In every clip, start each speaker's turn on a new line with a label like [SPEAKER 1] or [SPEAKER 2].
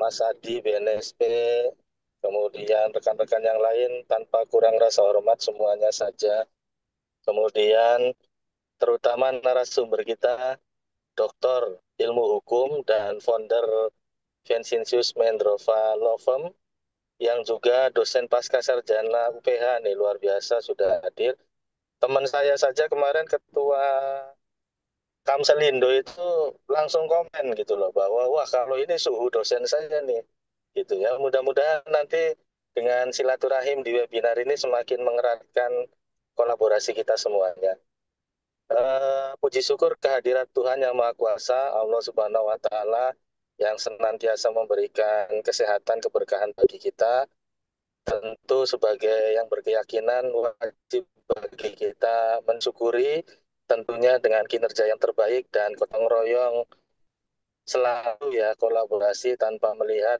[SPEAKER 1] Mas Adi BNSP, kemudian rekan-rekan yang lain tanpa kurang rasa hormat semuanya saja. Kemudian terutama narasumber kita, Doktor Ilmu Hukum dan founder Vincentius Mendrova Law Firm, yang juga dosen pasca sarjana UPH nih, luar biasa sudah hadir. Teman saya saja kemarin ketua Kamselindo itu langsung komen gitu loh bahwa wah kalau ini suhu dosen saya nih gitu ya. Mudah-mudahan nanti dengan silaturahim di webinar ini semakin mengeratkan kolaborasi kita semuanya. Puji syukur kehadirat Tuhan Yang Maha Kuasa, Allah Subhanahu wa Ta'ala, yang senantiasa memberikan kesehatan, keberkahan bagi kita. Tentu sebagai yang berkeyakinan wajib bagi kita mensyukuri, tentunya dengan kinerja yang terbaik dan gotong royong selalu ya, kolaborasi tanpa melihat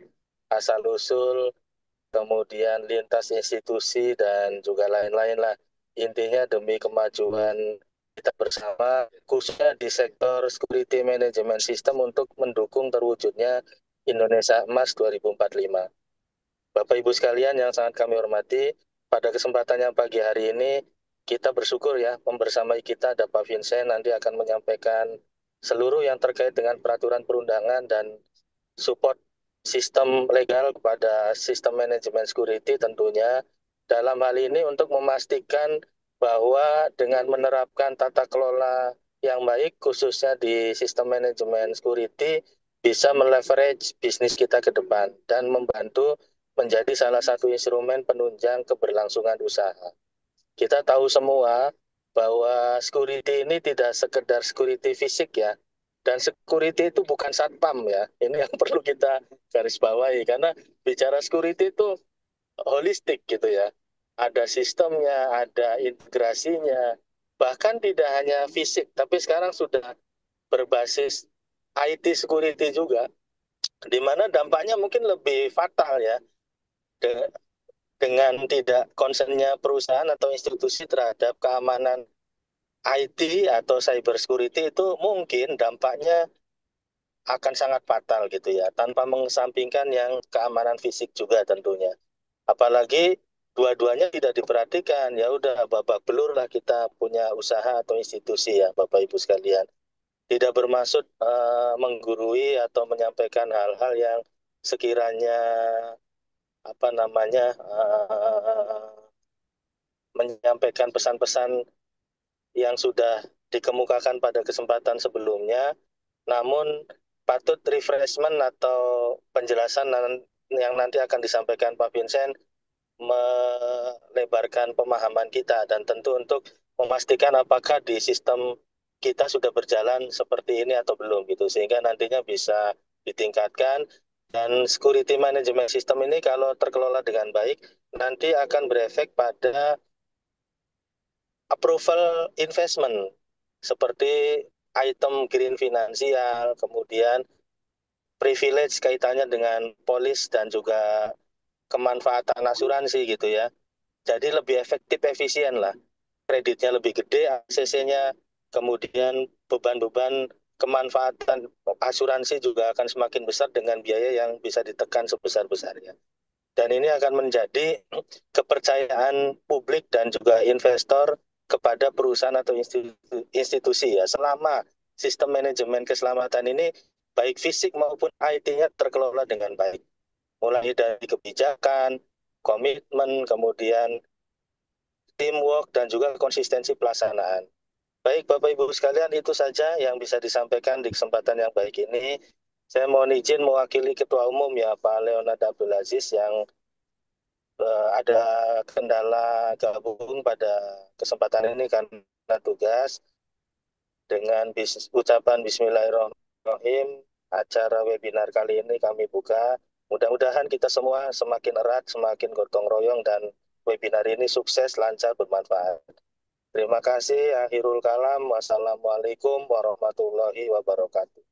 [SPEAKER 1] asal usul, kemudian lintas institusi dan juga lain-lain lah. Intinya demi kemajuan kita bersama, khususnya di sektor security management system untuk mendukung terwujudnya Indonesia Emas 2045. Bapak Ibu sekalian yang sangat kami hormati, pada kesempatan yang pagi hari ini kita bersyukur ya, membersamai kita ada Pak Vincent nanti akan menyampaikan seluruh yang terkait dengan peraturan perundangan dan support sistem legal kepada sistem manajemen security tentunya. Dalam hal ini untuk memastikan bahwa dengan menerapkan tata kelola yang baik khususnya di sistem manajemen security bisa meleverage bisnis kita ke depan dan membantu menjadi salah satu instrumen penunjang keberlangsungan usaha. Kita tahu semua bahwa security ini tidak sekedar security fisik ya, dan security itu bukan satpam ya. Ini yang perlu kita garis bawahi karena bicara security itu holistik gitu ya. Ada sistemnya, ada integrasinya, bahkan tidak hanya fisik, tapi sekarang sudah berbasis IT security juga, di mana dampaknya mungkin lebih fatal ya, dengan tidak concernnya perusahaan atau institusi terhadap keamanan IT atau cyber security itu mungkin dampaknya akan sangat fatal gitu ya, tanpa mengesampingkan yang keamanan fisik juga tentunya. Apalagi dua-duanya tidak diperhatikan, ya udah babak belur lah kita punya usaha atau institusi ya Bapak Ibu sekalian. Tidak bermaksud menggurui atau menyampaikan hal-hal yang sekiranya apa namanya menyampaikan pesan-pesan yang sudah dikemukakan pada kesempatan sebelumnya, namun patut refreshment atau penjelasan yang nanti akan disampaikan Pak Vincent melebarkan pemahaman kita dan tentu untuk memastikan apakah di sistem kita sudah berjalan seperti ini atau belum gitu, sehingga nantinya bisa ditingkatkan. Dan security management system ini kalau terkelola dengan baik nanti akan berefek pada approval investment seperti item green finansial, kemudian privilege kaitannya dengan polis dan juga kemanfaatan asuransi gitu ya. Jadi lebih efektif, efisien lah. Kreditnya lebih gede, ACC-nya, kemudian beban-beban kemanfaatan asuransi juga akan semakin besar dengan biaya yang bisa ditekan sebesar-besarnya. Dan ini akan menjadi kepercayaan publik dan juga investor kepada perusahaan atau institusi ya. Selama sistem manajemen keselamatan ini baik fisik maupun IT-nya terkelola dengan baik. Mulai dari kebijakan, komitmen, kemudian teamwork, dan juga konsistensi pelaksanaan. Baik Bapak Ibu sekalian, itu saja yang bisa disampaikan di kesempatan yang baik ini. Saya mohon izin mewakili Ketua Umum ya Pak Leonard Abdul Aziz yang ada kendala gabung pada kesempatan ini karena tugas. Dengan ucapan Bismillahirrahmanirrahim, acara webinar kali ini kami buka. Mudah-mudahan kita semua semakin erat, semakin gotong royong, dan webinar ini sukses, lancar, bermanfaat. Terima kasih. Akhirul kalam. Wassalamualaikum warahmatullahi wabarakatuh.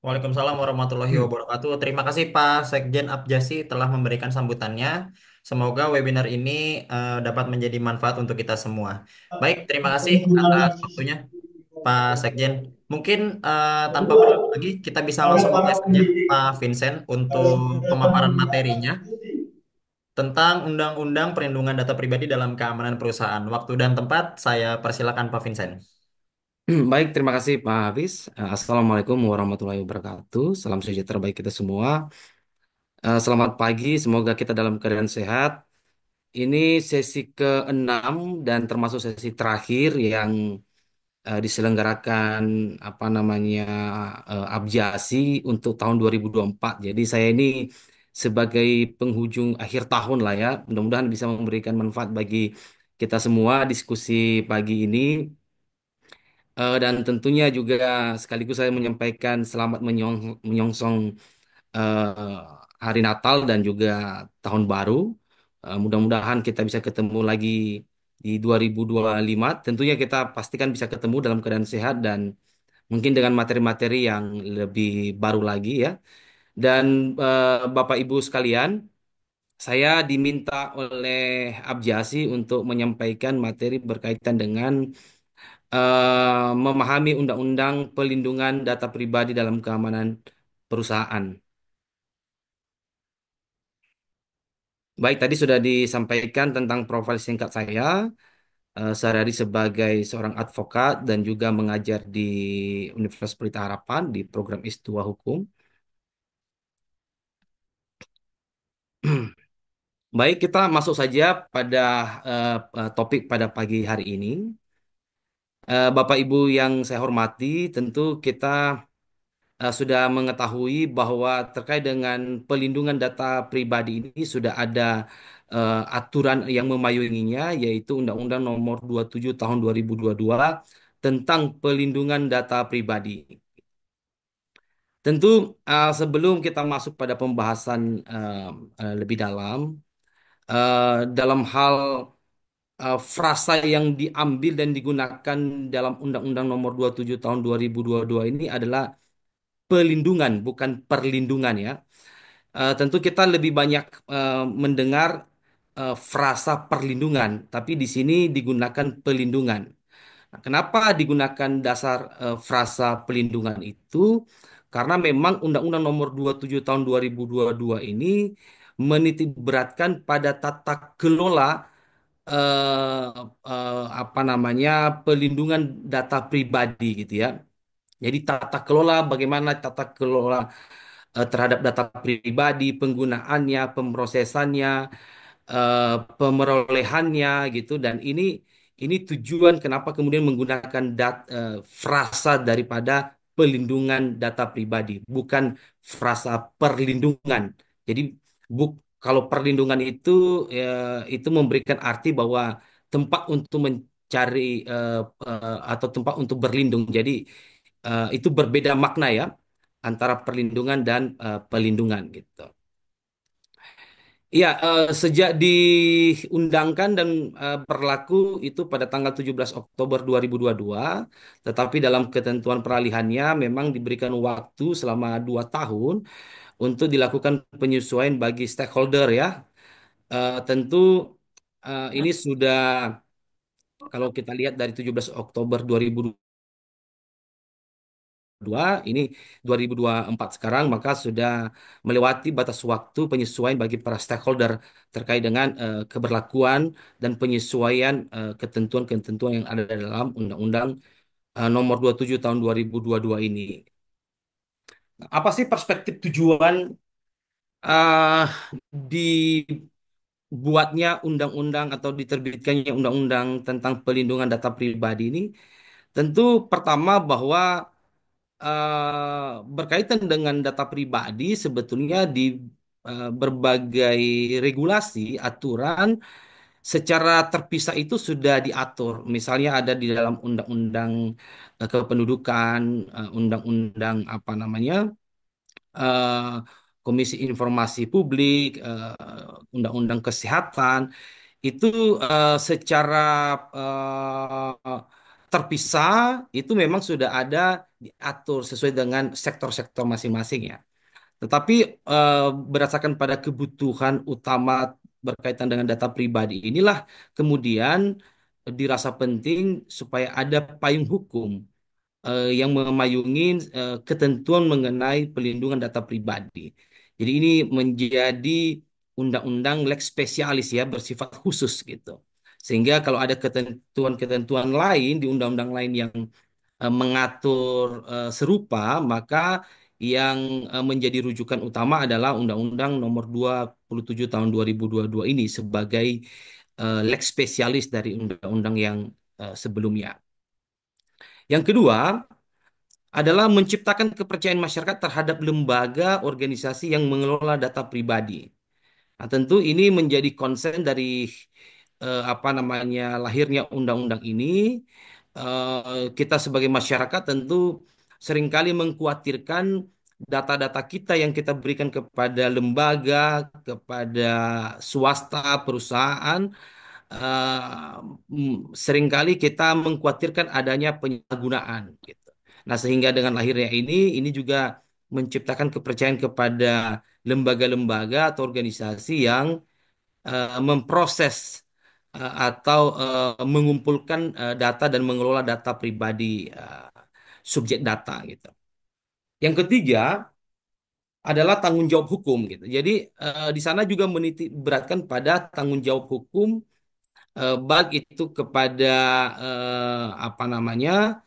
[SPEAKER 2] Waalaikumsalam warahmatullahi wabarakatuh. Terima kasih Pak Sekjen Abjasi telah memberikan sambutannya. Semoga webinar ini dapat menjadi manfaat untuk kita semua. Baik, terima kasih atas waktunya. Pak Sekjen. Mungkin tanpa berlama lagi kita bisa langsung mulai saja, Pak Vincent, untuk pemaparan materinya tentang Undang-Undang Perlindungan Data Pribadi dalam Keamanan Perusahaan. Waktu dan tempat saya persilakan Pak Vincent.
[SPEAKER 3] Baik, terima kasih Pak Hafiz. Assalamualaikum warahmatullahi wabarakatuh. Salam sejahtera bagi kita semua. Selamat pagi, semoga kita dalam keadaan sehat. Ini sesi ke-6 dan termasuk sesi terakhir yang diselenggarakan apa namanya Abjasi untuk tahun 2024. Jadi saya ini sebagai penghujung akhir tahun lah ya. Mudah-mudahan bisa memberikan manfaat bagi kita semua diskusi pagi ini. Dan tentunya juga sekaligus saya menyampaikan selamat menyongsong eh, hari Natal dan juga tahun baru. Mudah-mudahan kita bisa ketemu lagi di 2025. Tentunya kita pastikan bisa ketemu dalam keadaan sehat dan mungkin dengan materi-materi yang lebih baru lagi ya. Dan Bapak Ibu sekalian, saya diminta oleh Abjasi untuk menyampaikan materi berkaitan dengan memahami undang-undang pelindungan data pribadi dalam keamanan perusahaan. Baik, tadi sudah disampaikan tentang profil singkat saya. Sehari-hari sebagai seorang advokat dan juga mengajar di Universitas Pelita Harapan di program S2 Hukum. Baik, kita masuk saja pada topik pada pagi hari ini. Bapak Ibu yang saya hormati, tentu kita sudah mengetahui bahwa terkait dengan pelindungan data pribadi ini sudah ada aturan yang memayunginya, yaitu Undang-Undang Nomor 27 Tahun 2022 tentang pelindungan data pribadi. Tentu sebelum kita masuk pada pembahasan lebih dalam, dalam hal frasa yang diambil dan digunakan dalam Undang-Undang Nomor 27 Tahun 2022 ini adalah pelindungan, bukan perlindungan ya. Tentu kita lebih banyak mendengar frasa perlindungan, tapi di sini digunakan pelindungan. Nah, kenapa digunakan dasar frasa pelindungan itu? Karena memang Undang-Undang Nomor 27 Tahun 2022 ini menitik beratkan pada tata kelola apa namanya pelindungan data pribadi gitu ya. Jadi tata kelola bagaimana tata kelola terhadap data pribadi, penggunaannya, pemrosesannya, pemerolehannya gitu dan ini tujuan kenapa kemudian menggunakan frasa daripada pelindungan data pribadi bukan frasa perlindungan. Jadi buk kalau perlindungan itu memberikan arti bahwa tempat untuk mencari atau tempat untuk berlindung. Jadi itu berbeda makna ya antara perlindungan dan pelindungan gitu. Iya, sejak diundangkan dan berlaku itu pada tanggal 17 Oktober 2022, tetapi dalam ketentuan peralihannya memang diberikan waktu selama 2 tahun untuk dilakukan penyesuaian bagi stakeholder ya. Tentu ini sudah kalau kita lihat dari 17 Oktober 2022, ini 2024 sekarang, maka sudah melewati batas waktu penyesuaian bagi para stakeholder terkait dengan keberlakuan dan penyesuaian ketentuan-ketentuan yang ada dalam Undang-Undang Nomor 27 Tahun 2022 ini. Apa sih perspektif tujuan uh, dibuatnya undang-undang atau diterbitkannya undang-undang tentang pelindungan data pribadi ini? Tentu pertama bahwa berkaitan dengan data pribadi sebetulnya di berbagai regulasi, aturan secara terpisah itu sudah diatur. Misalnya ada di dalam undang-undang kependudukan, undang-undang apa namanya, eh, Komisi Informasi Publik, undang-undang kesehatan itu secara eh, terpisah itu memang sudah ada diatur sesuai dengan sektor-sektor masing-masing ya. Tetapi berdasarkan pada kebutuhan utama berkaitan dengan data pribadi inilah kemudian dirasa penting supaya ada payung hukum yang memayungi ketentuan mengenai pelindungan data pribadi. Jadi ini menjadi undang-undang lex specialis ya, bersifat khusus gitu. Sehingga kalau ada ketentuan-ketentuan lain di undang-undang lain yang mengatur serupa, maka yang menjadi rujukan utama adalah Undang-Undang Nomor 27 Tahun 2022 ini sebagai lex spesialis dari undang-undang yang sebelumnya. Yang kedua adalah menciptakan kepercayaan masyarakat terhadap lembaga organisasi yang mengelola data pribadi. Nah, tentu ini menjadi konsen dari apa namanya lahirnya undang-undang ini. Kita sebagai masyarakat tentu seringkali mengkhawatirkan data-data kita yang kita berikan kepada lembaga, kepada swasta, perusahaan, seringkali kita mengkhawatirkan adanya penyalahgunaan gitu. Nah, sehingga dengan lahirnya ini juga menciptakan kepercayaan kepada lembaga-lembaga atau organisasi yang memproses atau mengumpulkan data dan mengelola data pribadi subjek data gitu. Yang ketiga adalah tanggung jawab hukum gitu. Jadi di sana juga menitik beratkan pada tanggung jawab hukum baik itu kepada apa namanya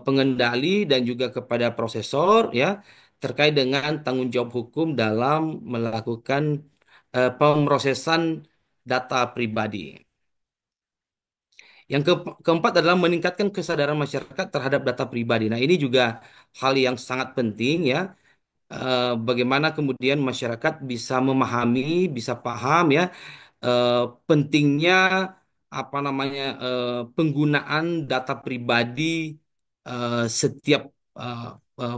[SPEAKER 3] pengendali dan juga kepada prosesor ya terkait dengan tanggung jawab hukum dalam melakukan pemrosesan data pribadi. Yang keempat adalah meningkatkan kesadaran masyarakat terhadap data pribadi. Nah, ini juga hal yang sangat penting ya. Bagaimana kemudian masyarakat bisa memahami, bisa paham ya eh, pentingnya apa namanya penggunaan data pribadi setiap eh, eh,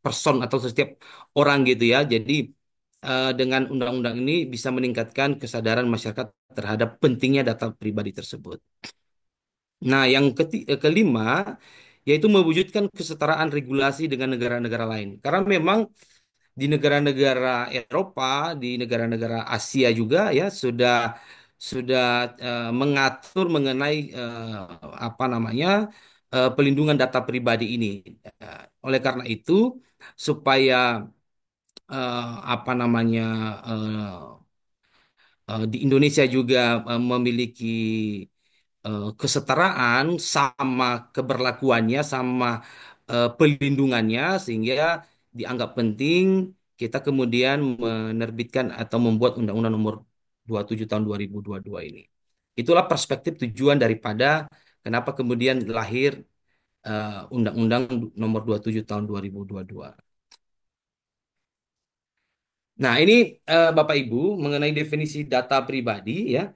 [SPEAKER 3] person atau setiap orang gitu ya. Jadi dengan undang-undang ini bisa meningkatkan kesadaran masyarakat terhadap pentingnya data pribadi tersebut. Nah, yang kelima yaitu mewujudkan kesetaraan regulasi dengan negara-negara lain. Karena memang di negara-negara Eropa, di negara-negara Asia juga ya sudah mengatur mengenai apa namanya pelindungan data pribadi ini. Oleh karena itu, supaya apa namanya di Indonesia juga memiliki kesetaraan sama keberlakuannya sama pelindungannya sehingga dianggap penting kita kemudian menerbitkan atau membuat Undang-Undang Nomor 27 Tahun 2022 ini. Itulah perspektif tujuan daripada kenapa kemudian lahir Undang-Undang Nomor 27 Tahun 2022. Nah, ini Bapak Ibu mengenai definisi data pribadi ya.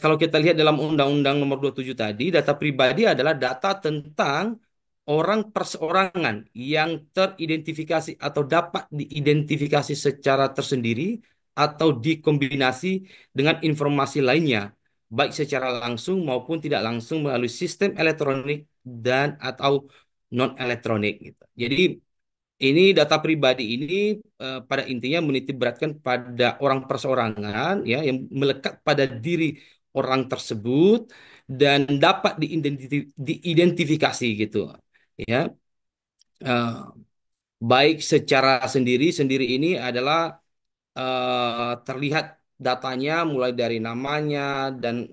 [SPEAKER 3] Kalau kita lihat dalam Undang-Undang Nomor 27 tadi, data pribadi adalah data tentang orang perseorangan yang teridentifikasi atau dapat diidentifikasi secara tersendiri atau dikombinasi dengan informasi lainnya, baik secara langsung maupun tidak langsung melalui sistem elektronik dan atau non elektronik gitu. Jadi ini data pribadi ini pada intinya menitik beratkan pada orang perseorangan ya yang melekat pada diri orang tersebut dan dapat diidentifikasi gitu ya. Eh, Baik secara sendiri sendiri ini adalah terlihat datanya mulai dari namanya dan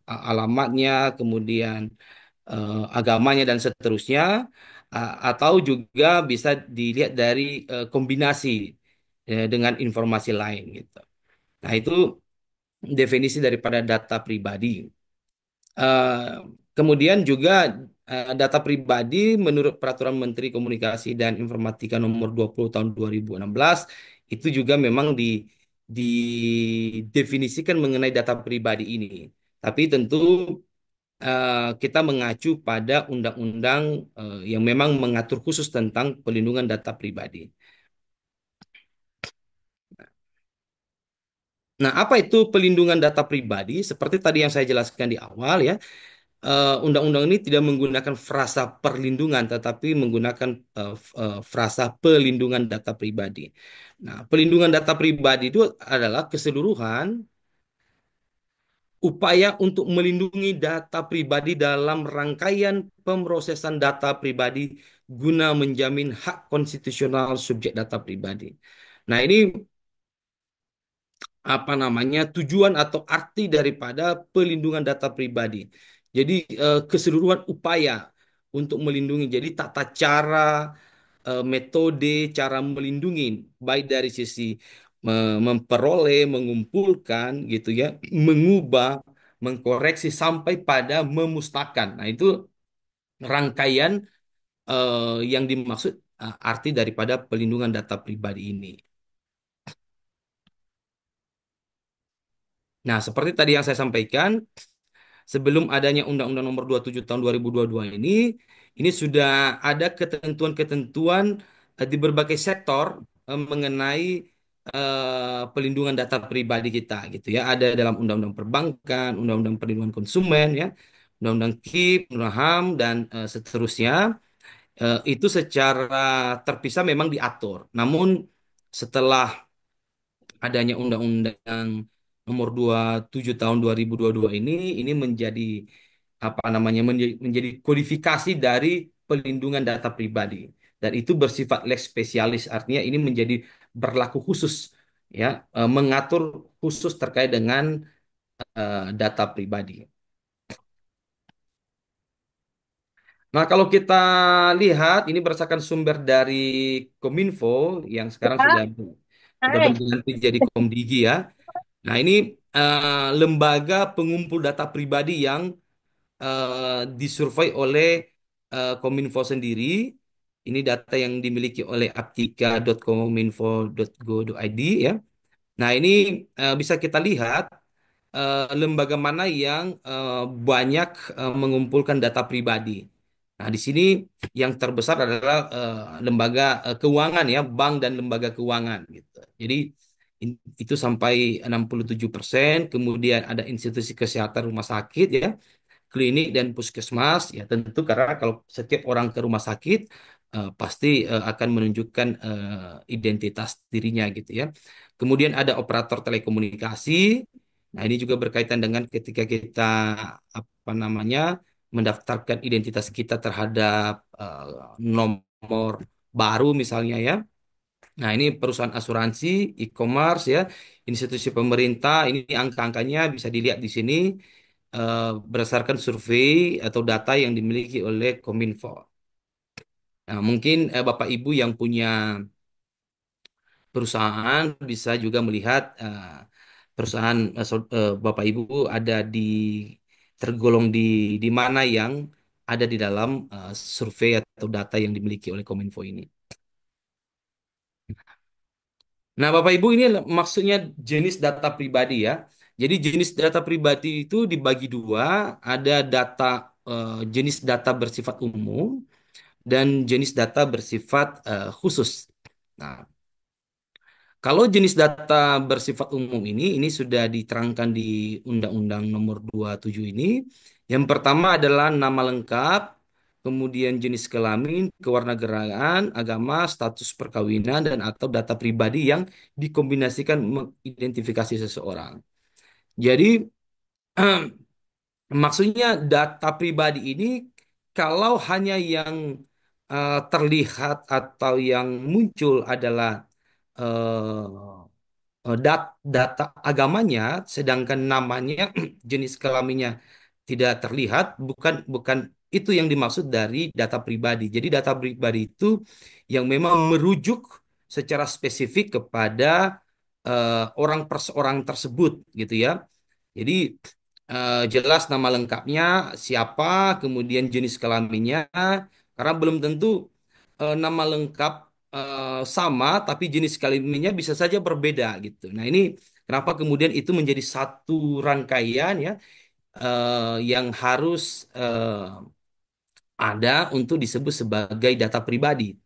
[SPEAKER 3] alamatnya kemudian agamanya dan seterusnya atau juga bisa dilihat dari kombinasi dengan informasi lain gitu. Nah, itu definisi daripada data pribadi. Eh, Kemudian juga data pribadi menurut Peraturan Menteri Komunikasi dan Informatika Nomor 20 Tahun 2016 itu juga memang didefinisikan mengenai data pribadi ini. Tapi tentu kita mengacu pada undang-undang yang memang mengatur khusus tentang pelindungan data pribadi. Nah, apa itu pelindungan data pribadi? Seperti tadi yang saya jelaskan di awal ya, undang-undang ini tidak menggunakan frasa perlindungan, tetapi menggunakan frasa pelindungan data pribadi. Nah, pelindungan data pribadi itu adalah keseluruhan upaya untuk melindungi data pribadi dalam rangkaian pemrosesan data pribadi guna menjamin hak konstitusional subjek data pribadi. Nah, ini apa namanya tujuan atau arti daripada pelindungan data pribadi. Jadi keseluruhan upaya untuk melindungi. Jadi tata cara, metode, cara melindungi baik dari sisi memperoleh, mengumpulkan gitu ya, mengubah, mengkoreksi sampai pada memusnahkan. Nah, itu rangkaian yang dimaksud arti daripada pelindungan data pribadi ini. Nah, seperti tadi yang saya sampaikan, sebelum adanya Undang-Undang Nomor 27 Tahun 2022 ini sudah ada ketentuan-ketentuan di berbagai sektor mengenai pelindungan data pribadi kita gitu ya. Ada dalam Undang-Undang Perbankan, Undang-Undang Perlindungan Konsumen ya, Undang-Undang KIP, Undang HAM dan seterusnya. Itu secara terpisah memang diatur. Namun setelah adanya Undang-Undang Nomor 27 Tahun 2022 ini menjadi apa namanya menjadi kodifikasi dari pelindungan data pribadi dan itu bersifat lex spesialis artinya ini menjadi berlaku khusus ya mengatur khusus terkait dengan data pribadi. Nah, kalau kita lihat ini berdasarkan sumber dari Kominfo yang sekarang sudah
[SPEAKER 4] Hai.
[SPEAKER 3] berganti jadi Komdigi ya. Nah, ini lembaga pengumpul data pribadi yang disurvei oleh Kominfo sendiri. Ini data yang dimiliki oleh aptika.kominfo.go.id ya. Nah, ini bisa kita lihat lembaga mana yang banyak mengumpulkan data pribadi. Nah, di sini yang terbesar adalah lembaga keuangan ya, bank dan lembaga keuangan gitu. Jadi itu sampai 67%, kemudian ada institusi kesehatan rumah sakit ya, klinik dan puskesmas ya tentu karena kalau setiap orang ke rumah sakit pasti akan menunjukkan identitas dirinya gitu ya. Kemudian ada operator telekomunikasi. Nah, ini juga berkaitan dengan ketika kita apa namanya mendaftarkan identitas kita terhadap nomor baru misalnya ya. Nah, ini perusahaan asuransi, e-commerce ya, institusi pemerintah, ini angka-angkanya bisa dilihat di sini berdasarkan survei atau data yang dimiliki oleh Kominfo. Nah, mungkin Bapak Ibu yang punya perusahaan bisa juga melihat perusahaan Bapak Ibu ada tergolong di mana yang ada di dalam survei atau data yang dimiliki oleh Kominfo ini. Nah, Bapak Ibu ini maksudnya jenis data pribadi ya. Jadi jenis data pribadi itu dibagi dua, ada jenis data bersifat umum dan jenis data bersifat khusus. Nah, kalau jenis data bersifat umum ini sudah diterangkan di Undang-Undang Nomor 27 ini. Yang pertama adalah nama lengkap, kemudian jenis kelamin, kewarganegaraan, agama, status perkawinan, dan atau data pribadi yang dikombinasikan mengidentifikasi seseorang. Jadi, maksudnya data pribadi ini kalau hanya yang terlihat atau yang muncul adalah data agamanya, sedangkan namanya, jenis kelaminnya tidak terlihat, bukan bukan itu yang dimaksud dari data pribadi. Jadi data pribadi itu yang memang merujuk secara spesifik kepada orang perseorang tersebut, gitu ya. Jadi jelas nama lengkapnya siapa, kemudian jenis kelaminnya, karena belum tentu nama lengkap sama, tapi jenis kelaminnya bisa saja berbeda gitu. Nah, ini kenapa kemudian itu menjadi satu rangkaian ya yang harus ada untuk disebut sebagai data pribadi.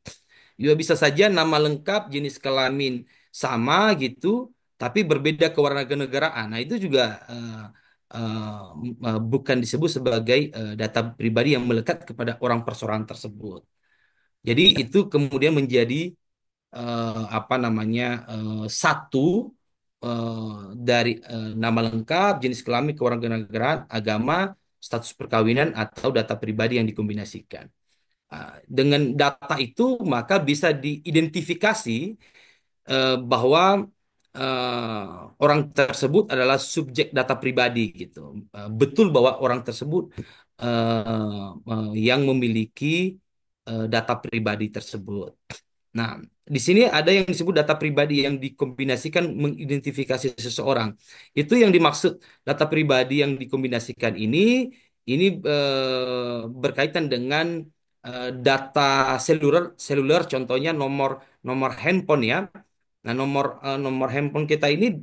[SPEAKER 3] Juga bisa saja nama lengkap, jenis kelamin sama gitu, tapi berbeda kewarganegaraan. Nah, itu juga bukan disebut sebagai data pribadi yang melekat kepada orang perseorangan tersebut. Jadi itu kemudian menjadi apa namanya satu dari nama lengkap, jenis kelamin, kewarganegaraan, agama, status perkawinan, atau data pribadi yang dikombinasikan. Dengan data itu maka bisa diidentifikasi bahwa orang tersebut adalah subjek data pribadi gitu. Betul bahwa orang tersebut yang memiliki data pribadi tersebut. Nah, di sini ada yang disebut data pribadi yang dikombinasikan mengidentifikasi seseorang. Itu yang dimaksud data pribadi yang dikombinasikan ini berkaitan dengan data seluler, seluler contohnya nomor nomor handphone ya. Nah, nomor handphone kita ini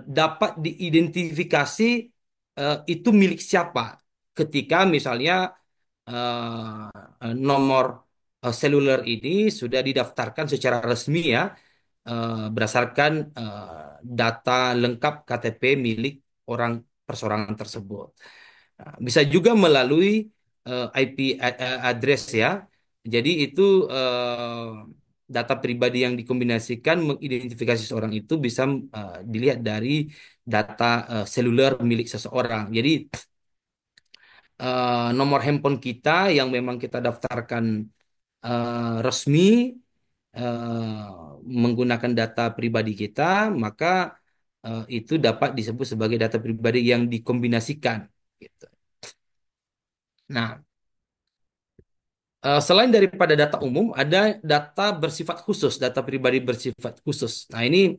[SPEAKER 3] dapat diidentifikasi itu milik siapa ketika misalnya nomor seluler ini sudah didaftarkan secara resmi ya berdasarkan data lengkap KTP milik orang perseorangan tersebut. Nah, bisa juga melalui IP address ya. Jadi itu data pribadi yang dikombinasikan mengidentifikasi seseorang itu bisa dilihat dari data seluler milik seseorang. Jadi nomor handphone kita yang memang kita daftarkan resmi menggunakan data pribadi kita, maka itu dapat disebut sebagai data pribadi yang dikombinasikan. Gitu. Nah, selain daripada data umum, ada data bersifat khusus, data pribadi bersifat khusus. Nah, ini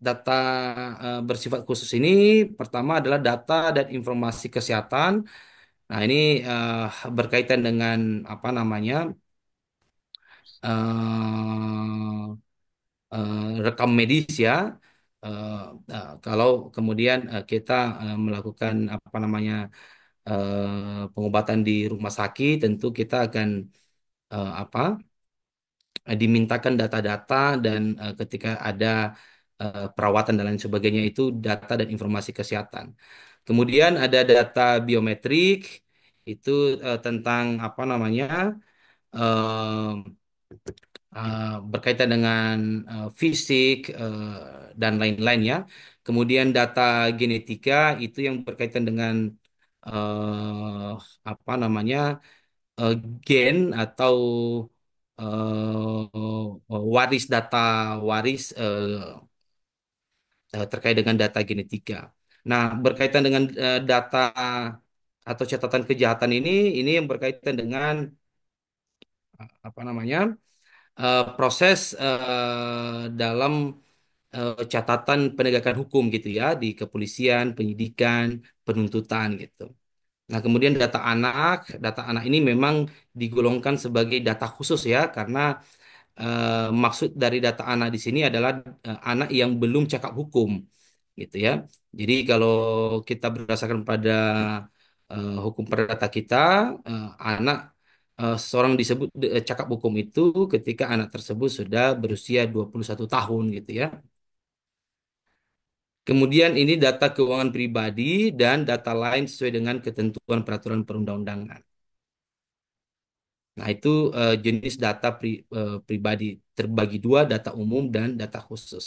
[SPEAKER 3] data bersifat khusus ini pertama adalah data dan informasi kesehatan. Nah, ini berkaitan dengan apa namanya eh, rekam medis ya. Eh, kalau kemudian kita melakukan apa namanya pengobatan di rumah sakit, tentu kita akan apa dimintakan data-data dan ketika ada perawatan dan lain sebagainya itu data dan informasi kesehatan. Kemudian ada data biometrik itu tentang apa namanya berkaitan dengan fisik dan lain-lain ya. Kemudian data genetika itu yang berkaitan dengan eh, apa namanya eh, gen atau waris data waris terkait dengan data genetika. Nah, berkaitan dengan data atau catatan kejahatan ini yang berkaitan dengan apa namanya proses dalam catatan penegakan hukum gitu ya di kepolisian, penyidikan, penuntutan gitu. Nah, kemudian data anak ini memang digolongkan sebagai data khusus ya karena maksud dari data anak di sini adalah anak yang belum cakap hukum gitu ya. Jadi kalau kita berdasarkan pada hukum perdata kita, anak seseorang disebut cakap hukum itu ketika anak tersebut sudah berusia 21 tahun gitu ya. Kemudian ini data keuangan pribadi dan data lain sesuai dengan ketentuan peraturan perundang-undangan. Nah, itu jenis data pribadi terbagi dua, data umum dan data khusus.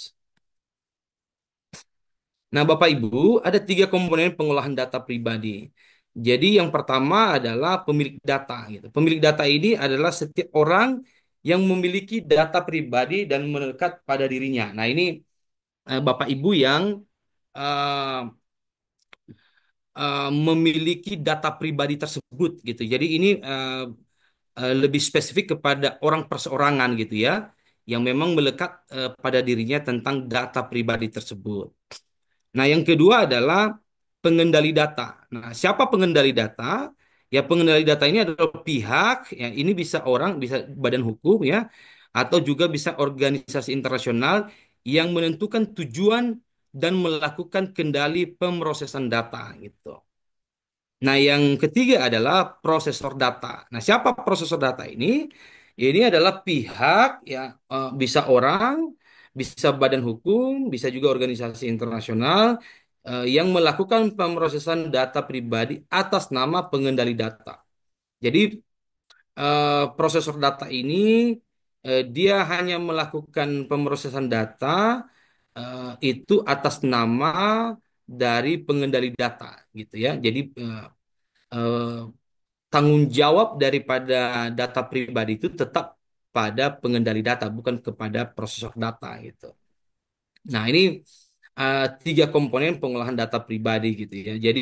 [SPEAKER 3] Nah, Bapak Ibu, ada tiga komponen pengolahan data pribadi. Jadi yang pertama adalah pemilik data. Gitu. Pemilik data ini adalah setiap orang yang memiliki data pribadi dan melekat pada dirinya. Nah, ini Bapak Ibu yang eh, memiliki data pribadi tersebut gitu. Jadi ini lebih spesifik kepada orang perseorangan gitu ya, yang memang melekat pada dirinya tentang data pribadi tersebut. Nah, yang kedua adalah pengendali data. Nah, siapa pengendali data? Ya, pengendali data ini adalah pihak, ya ini bisa orang, bisa badan hukum ya, atau juga bisa organisasi internasional yang menentukan tujuan dan melakukan kendali pemrosesan data gitu. Nah, yang ketiga adalah prosesor data. Nah, siapa prosesor data ini? Ini adalah pihak ya bisa orang, bisa badan hukum, bisa juga organisasi internasional yang melakukan pemrosesan data pribadi atas nama pengendali data. Jadi prosesor data ini dia hanya melakukan pemrosesan data itu atas nama dari pengendali data gitu ya. Jadi eh, tanggung jawab daripada data pribadi itu tetap pada pengendali data, bukan kepada prosesor data gitu. Nah, ini tiga komponen pengolahan data pribadi gitu ya. Jadi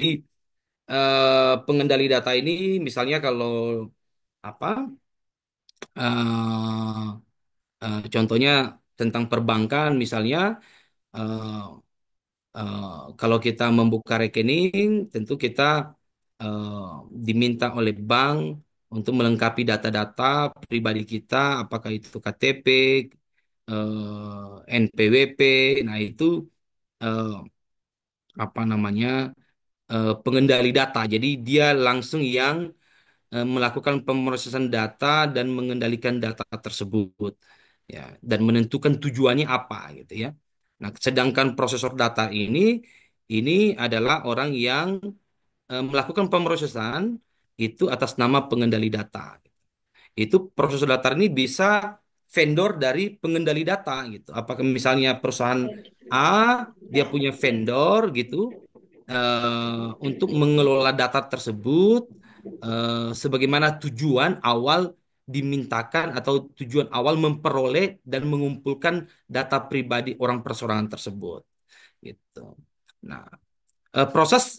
[SPEAKER 3] pengendali data ini misalnya kalau apa eh, contohnya tentang perbankan misalnya eh, eh, kalau kita membuka rekening tentu kita eh, diminta oleh bank untuk melengkapi data-data pribadi kita apakah itu KTP, NPWP. Nah, itu eh, apa namanya pengendali data. Jadi dia langsung yang melakukan pemrosesan data dan mengendalikan data tersebut ya dan menentukan tujuannya apa gitu ya. Nah, sedangkan prosesor data ini adalah orang yang melakukan pemrosesan itu atas nama pengendali data. Itu prosesor data ini bisa vendor dari pengendali data gitu. Apakah misalnya perusahaan A dia punya vendor gitu untuk mengelola data tersebut sebagaimana tujuan awal dimintakan atau tujuan awal memperoleh dan mengumpulkan data pribadi orang perseorangan tersebut gitu. Nah, proses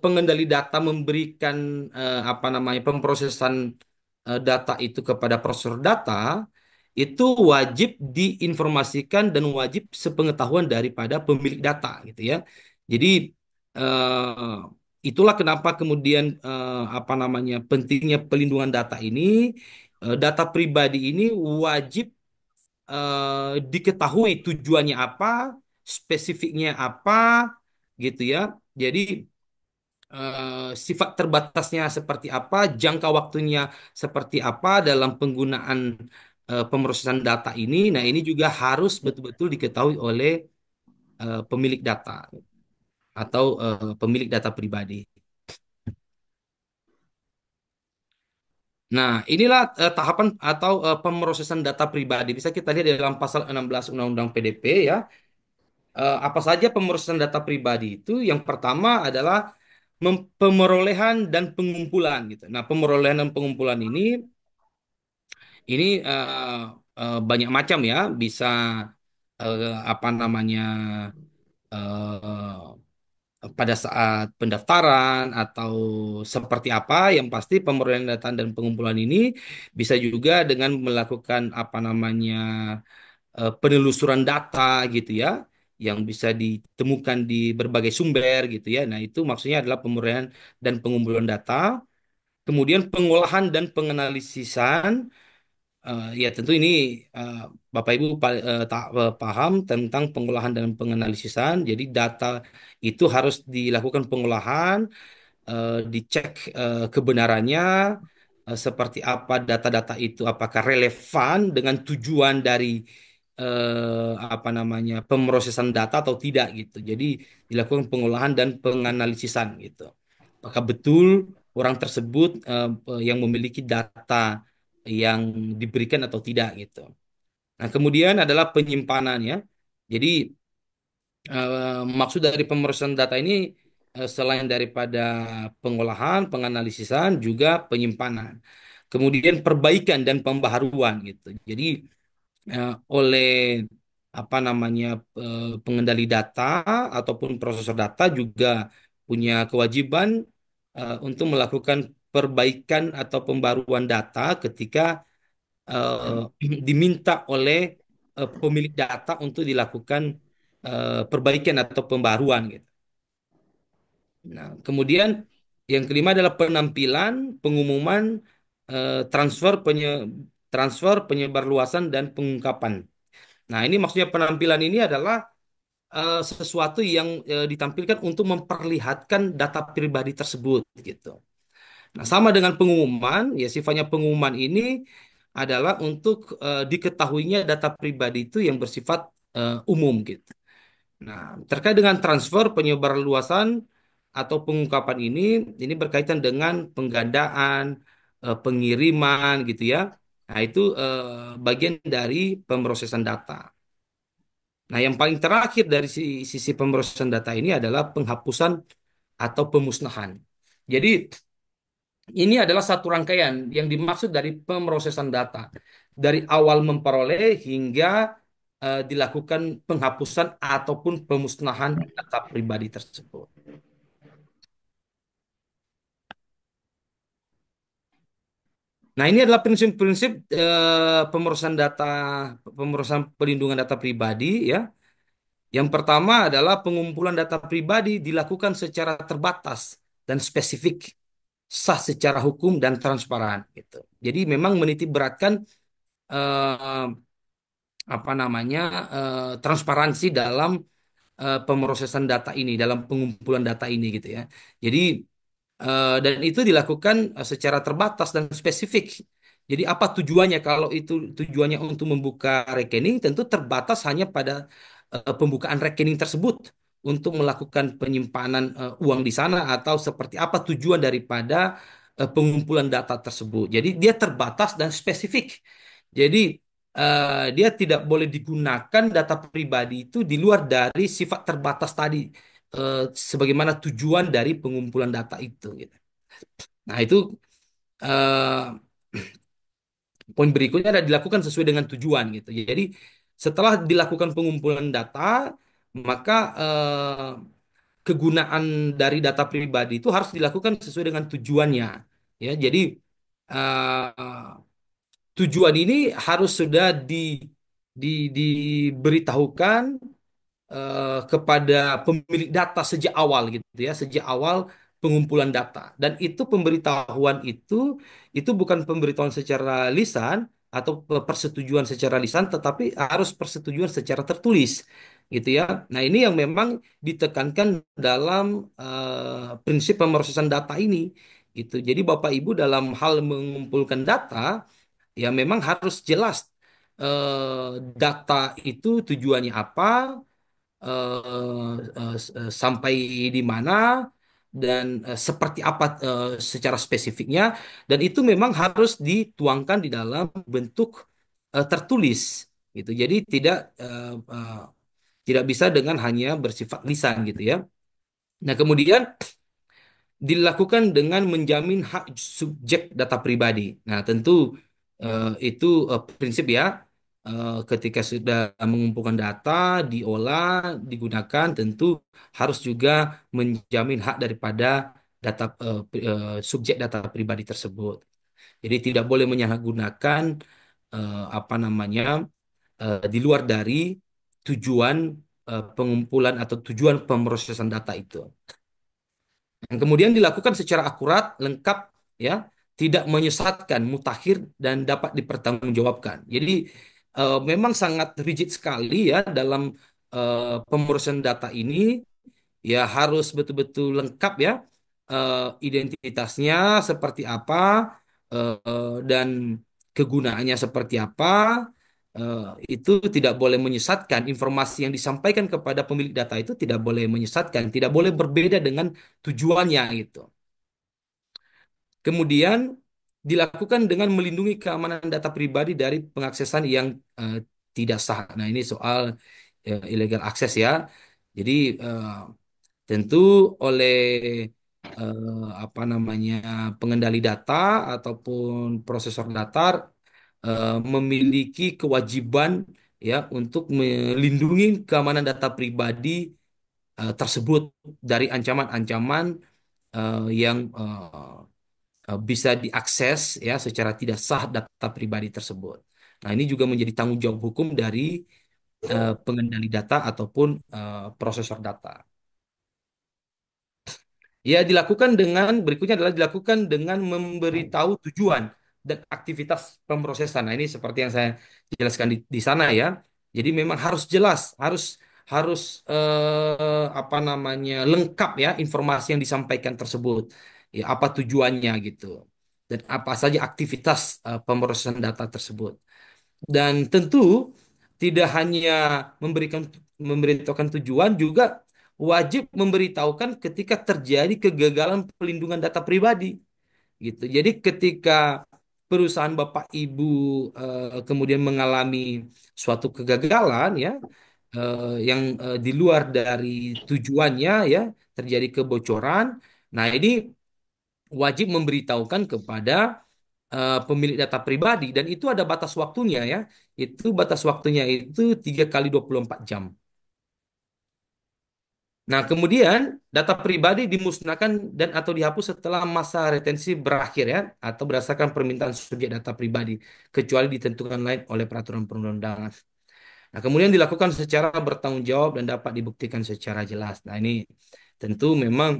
[SPEAKER 3] pengendali data memberikan apa namanya pemrosesan data itu kepada prosesor data itu wajib diinformasikan dan wajib sepengetahuan daripada pemilik data gitu ya. Jadi eh, itulah kenapa kemudian apa namanya pentingnya pelindungan data ini. Data pribadi ini wajib diketahui tujuannya apa, spesifiknya apa, gitu ya. Jadi sifat terbatasnya seperti apa, jangka waktunya seperti apa dalam penggunaan pemrosesan data ini. Nah, ini juga harus betul-betul diketahui oleh pemilik data atau pemilik data pribadi. Nah, inilah tahapan atau pemrosesan data pribadi. Bisa kita lihat di dalam pasal 16 Undang-Undang PDP ya. Apa saja pemrosesan data pribadi itu? Yang pertama adalah pemerolehan dan pengumpulan gitu. Nah, pemerolehan dan pengumpulan ini banyak macam ya, bisa apa namanya pada saat pendaftaran atau seperti apa. Yang pasti pemerolehan data dan pengumpulan ini bisa juga dengan melakukan apa namanya penelusuran data gitu ya, yang bisa ditemukan di berbagai sumber gitu ya. Nah, itu maksudnya adalah pemerolehan dan pengumpulan data. Kemudian pengolahan dan penganalisisan. Ya tentu ini eh, Bapak Ibu paham tentang pengolahan dan penganalisisan. Jadi data itu harus dilakukan pengolahan, dicek kebenarannya, seperti apa data-data itu, apakah relevan dengan tujuan dari apa namanya pemrosesan data atau tidak gitu. Jadi dilakukan pengolahan dan penganalisisan gitu. Apakah betul orang tersebut yang memiliki data yang diberikan atau tidak gitu. Nah, kemudian adalah penyimpanan ya. Jadi maksud dari pemrosesan data ini selain daripada pengolahan, penganalisisan, juga penyimpanan. Kemudian perbaikan dan pembaharuan gitu. Jadi oleh apa namanya pengendali data ataupun prosesor data juga punya kewajiban untuk melakukan perbaikan atau pembaruan data ketika diminta oleh pemilik data untuk dilakukan perbaikan atau pembaruan gitu. Nah, kemudian yang kelima adalah penampilan, pengumuman, transfer, penyebarluasan dan pengungkapan. Nah, ini maksudnya penampilan ini adalah sesuatu yang ditampilkan untuk memperlihatkan data pribadi tersebut gitu. Nah, sama dengan pengumuman, ya sifatnya pengumuman ini adalah untuk diketahuinya data pribadi itu yang bersifat umum gitu. Nah, terkait dengan transfer, penyebarluasan atau pengungkapan ini berkaitan dengan penggandaan, pengiriman gitu ya. Nah, itu bagian dari pemrosesan data. Nah, yang paling terakhir dari sisi pemrosesan data ini adalah penghapusan atau pemusnahan. Jadi, ini adalah satu rangkaian yang dimaksud dari pemrosesan data. Dari awal memperoleh hingga dilakukan penghapusan ataupun pemusnahan data pribadi tersebut. Nah, ini adalah prinsip-prinsip pemrosesan data, pemrosesan pelindungan data pribadi ya. Yang pertama adalah pengumpulan data pribadi dilakukan secara terbatas dan spesifik, sah secara hukum dan transparan gitu. Jadi memang menitik beratkan eh, apa namanya transparansi dalam pemrosesan data ini, dalam pengumpulan data ini gitu ya. Jadi dan itu dilakukan secara terbatas dan spesifik. Jadi apa tujuannya? Kalau itu tujuannya untuk membuka rekening, tentu terbatas hanya pada pembukaan rekening tersebut untuk melakukan penyimpanan uang di sana atau seperti apa tujuan daripada pengumpulan data tersebut. Jadi dia terbatas dan spesifik. Jadi dia tidak boleh digunakan data pribadi itu di luar dari sifat terbatas tadi eh, sebagaimana tujuan dari pengumpulan data itu gitu. Nah, itu eh, poin berikutnya adalah dilakukan sesuai dengan tujuan gitu. Jadi setelah dilakukan pengumpulan data, maka kegunaan dari data pribadi itu harus dilakukan sesuai dengan tujuannya. Ya, jadi eh, tujuan ini harus sudah di, diberitahukan kepada pemilik data sejak awal gitu ya, sejak awal pengumpulan data. Dan itu pemberitahuan itu bukan pemberitahuan secara lisan atau persetujuan secara lisan, tetapi harus persetujuan secara tertulis gitu ya. Nah, ini yang memang ditekankan dalam prinsip pemrosesan data ini gitu. Jadi Bapak Ibu dalam hal mengumpulkan data ya memang harus jelas data itu tujuannya apa, sampai di mana dan seperti apa secara spesifiknya dan itu memang harus dituangkan di dalam bentuk tertulis gitu. Jadi tidak bisa dengan hanya bersifat lisan gitu ya. Nah, kemudian dilakukan dengan menjamin hak subjek data pribadi. Nah, tentu itu prinsip ya. Ketika sudah mengumpulkan data, diolah, digunakan, tentu harus juga menjamin hak daripada data subjek data pribadi tersebut. Jadi tidak boleh menyalahgunakan apa namanya di luar dari tujuan pengumpulan atau tujuan pemrosesan data itu. Yang kemudian dilakukan secara akurat, lengkap, ya, tidak menyesatkan, mutakhir dan dapat dipertanggungjawabkan. Jadi memang sangat rigid sekali ya dalam pemrosesan data ini, ya harus betul-betul lengkap ya identitasnya seperti apa dan kegunaannya seperti apa. Itu tidak boleh menyesatkan. Informasi yang disampaikan kepada pemilik data itu tidak boleh menyesatkan, tidak boleh berbeda dengan tujuannya gitu. Kemudian dilakukan dengan melindungi keamanan data pribadi dari pengaksesan yang eh, tidak sah. Nah, ini soal illegal access ya. Jadi tentu oleh apa namanya pengendali data ataupun prosesor data memiliki kewajiban ya untuk melindungi keamanan data pribadi tersebut dari ancaman-ancaman yang bisa diakses ya secara tidak sah data pribadi tersebut. Nah, ini juga menjadi tanggung jawab hukum dari pengendali data ataupun prosesor data. Ya, dilakukan dengan berikutnya adalah dilakukan dengan memberitahu tujuan dan aktivitas pemrosesan. Nah, ini seperti yang saya jelaskan di sana ya. Jadi memang harus jelas, harus harus apa namanya lengkap ya informasi yang disampaikan tersebut. Ya, apa tujuannya gitu. Dan apa saja aktivitas pemrosesan data tersebut. Dan tentu tidak hanya memberikan memberitahukan tujuan, juga wajib memberitahukan ketika terjadi kegagalan pelindungan data pribadi gitu. Jadi ketika perusahaan Bapak Ibu kemudian mengalami suatu kegagalan ya, di luar dari tujuannya ya terjadi kebocoran. Nah, ini wajib memberitahukan kepada pemilik data pribadi dan itu ada batas waktunya ya. Itu batas waktunya itu 3 kali 24 jam. Nah, kemudian data pribadi dimusnahkan dan atau dihapus setelah masa retensi berakhir ya atau berdasarkan permintaan subjek data pribadi kecuali ditentukan lain oleh peraturan perundang-undangan. Nah, kemudian dilakukan secara bertanggung jawab dan dapat dibuktikan secara jelas. Nah, ini tentu memang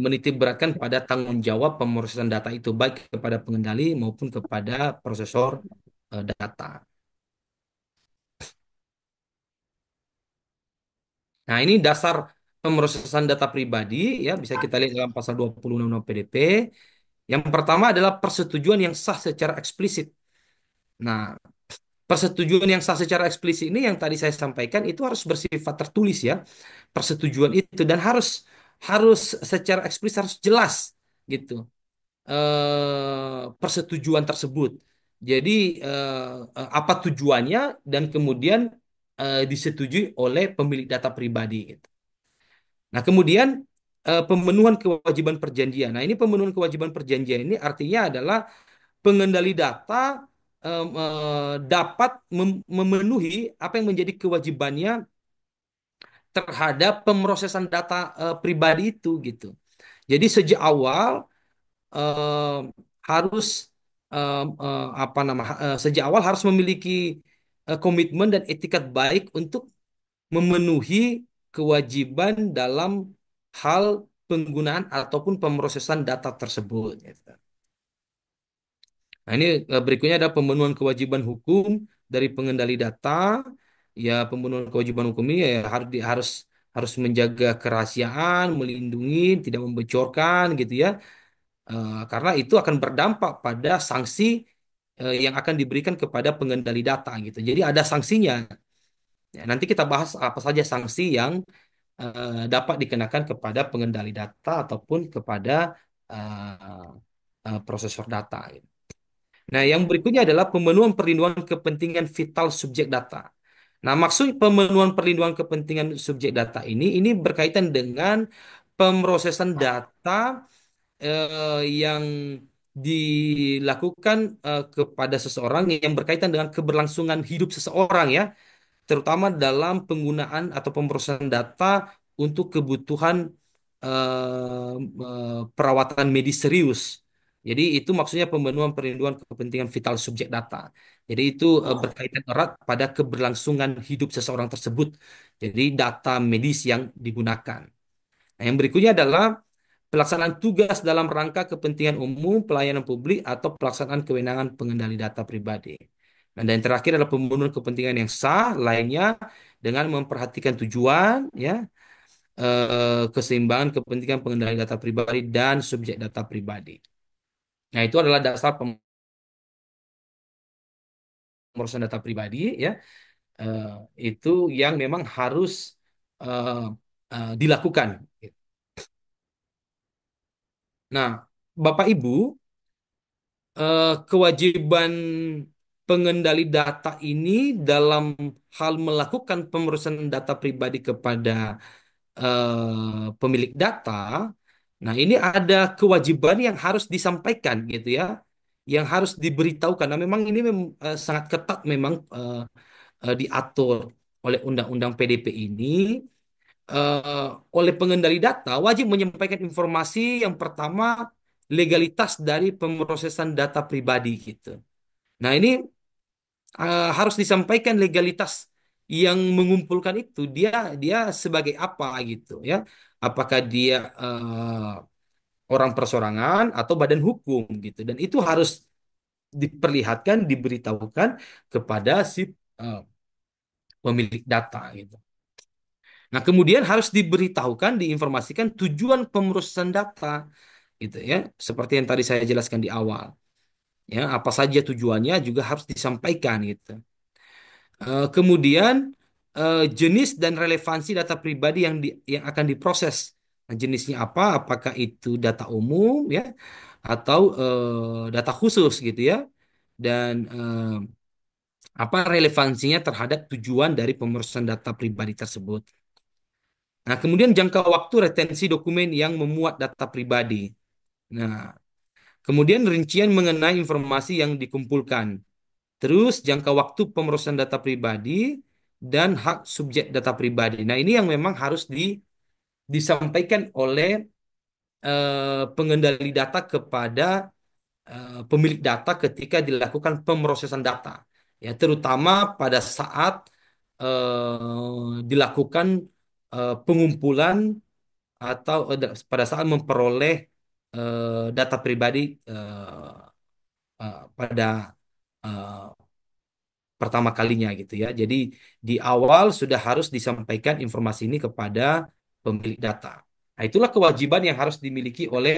[SPEAKER 3] menitik beratkan pada tanggung jawab pemrosesan data itu baik kepada pengendali maupun kepada prosesor data. Nah, ini dasar pemrosesan data pribadi ya bisa kita lihat dalam pasal 20 Undang-Undang PDP. Yang pertama adalah persetujuan yang sah secara eksplisit. Nah, persetujuan yang sah secara eksplisit ini yang tadi saya sampaikan itu harus bersifat tertulis ya. Persetujuan itu dan harus harus secara eksplisit harus jelas gitu. Persetujuan tersebut. Jadi apa tujuannya dan kemudian disetujui oleh pemilik data pribadi gitu. Nah, kemudian pemenuhan kewajiban perjanjian. Nah, ini pemenuhan kewajiban perjanjian ini artinya adalah pengendali data dapat memenuhi apa yang menjadi kewajibannya terhadap pemrosesan data pribadi itu gitu. Jadi sejak awal eh, harus sejak awal harus memiliki komitmen dan etikat baik untuk memenuhi kewajiban dalam hal penggunaan ataupun pemrosesan data tersebut. Gitu. Nah, ini berikutnya ada pemenuhan kewajiban hukum dari pengendali data. Ya, pemenuhan kewajiban hukum ini ya harus menjaga kerahasiaan, melindungi, tidak membocorkan gitu ya. Karena itu akan berdampak pada sanksi yang akan diberikan kepada pengendali data gitu. Jadi ada sanksinya. Ya, nanti kita bahas apa saja sanksi yang dapat dikenakan kepada pengendali data ataupun kepada uh, prosesor data. Gitu. Nah, yang berikutnya adalah pemenuhan perlindungan kepentingan vital subjek data. Nah, maksud pemenuhan perlindungan kepentingan subjek data ini berkaitan dengan pemrosesan data yang dilakukan kepada seseorang yang berkaitan dengan keberlangsungan hidup seseorang ya, terutama dalam penggunaan atau pemrosesan data untuk kebutuhan perawatan medis serius. Jadi itu maksudnya pemenuhan perlindungan kepentingan vital subjek data. Jadi itu berkaitan erat pada keberlangsungan hidup seseorang tersebut. Jadi data medis yang digunakan. Nah, yang berikutnya adalah pelaksanaan tugas dalam rangka kepentingan umum, pelayanan publik, atau pelaksanaan kewenangan pengendali data pribadi. Nah, dan yang terakhir adalah pemenuhan kepentingan yang sah lainnya dengan memperhatikan tujuan, ya, keseimbangan kepentingan pengendali data pribadi dan subjek data pribadi. Nah, itu adalah dasar pemrosesan data pribadi, ya, eh, itu yang memang harus eh, dilakukan. Nah, Bapak Ibu, kewajiban pengendali data ini dalam hal melakukan pemrosesan data pribadi kepada pemilik data. Nah, ini ada kewajiban yang harus disampaikan gitu ya, yang harus diberitahukan. Nah, memang ini sangat ketat memang diatur oleh Undang-Undang PDP ini. Oleh pengendali data wajib menyampaikan informasi yang pertama legalitas dari pemrosesan data pribadi gitu. Nah, ini harus disampaikan legalitas yang mengumpulkan itu dia dia sebagai apa gitu ya. Apakah dia orang persorangan atau badan hukum gitu dan itu harus diperlihatkan diberitahukan kepada si eh, pemilik data gitu. Nah, kemudian harus diberitahukan, diinformasikan tujuan pemrosesan data, gitu ya, seperti yang tadi saya jelaskan di awal. Ya, apa saja tujuannya juga harus disampaikan, gitu. Kemudian jenis dan relevansi data pribadi yang akan diproses. Nah, jenisnya apa? Apakah itu data umum, ya, atau data khusus, gitu ya, dan Apa relevansinya terhadap tujuan dari pemrosesan data pribadi tersebut. Nah, kemudian jangka waktu retensi dokumen yang memuat data pribadi. Nah, kemudian rincian mengenai informasi yang dikumpulkan. Terus jangka waktu pemrosesan data pribadi dan hak subjek data pribadi. Nah, ini yang memang harus disampaikan oleh pengendali data kepada pemilik data ketika dilakukan pemrosesan data. Ya, terutama pada saat dilakukan pengumpulan atau pada saat memperoleh data pribadi pada eh, pertama kalinya gitu ya. Jadi di awal sudah harus disampaikan informasi ini kepada pemilik data. Nah, itulah kewajiban yang harus dimiliki oleh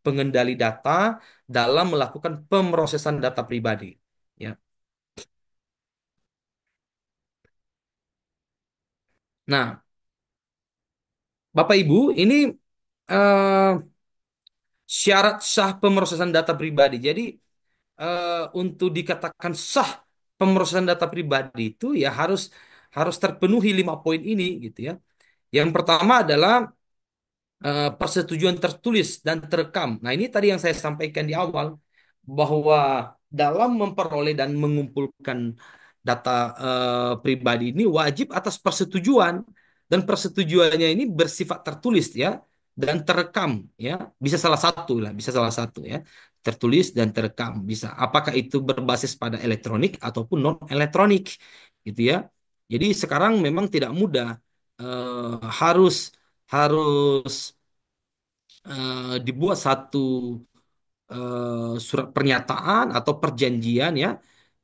[SPEAKER 3] pengendali data dalam melakukan pemrosesan data pribadi. Ya. Nah, Bapak Ibu, ini eh, syarat sah pemrosesan data pribadi. Jadi untuk dikatakan sah pemrosesan data pribadi itu ya harus harus terpenuhi 5 poin ini gitu ya. Yang pertama adalah persetujuan tertulis dan terekam. Nah, ini tadi yang saya sampaikan di awal bahwa dalam memperoleh dan mengumpulkan data pribadi ini wajib atas persetujuan dan persetujuannya ini bersifat tertulis ya dan terekam ya. Bisa salah satu lah, bisa salah satu ya. Tertulis dan terekam bisa. Apakah itu berbasis pada elektronik ataupun non elektronik gitu ya. Jadi sekarang memang tidak mudah harus harus dibuat satu surat pernyataan atau perjanjian ya,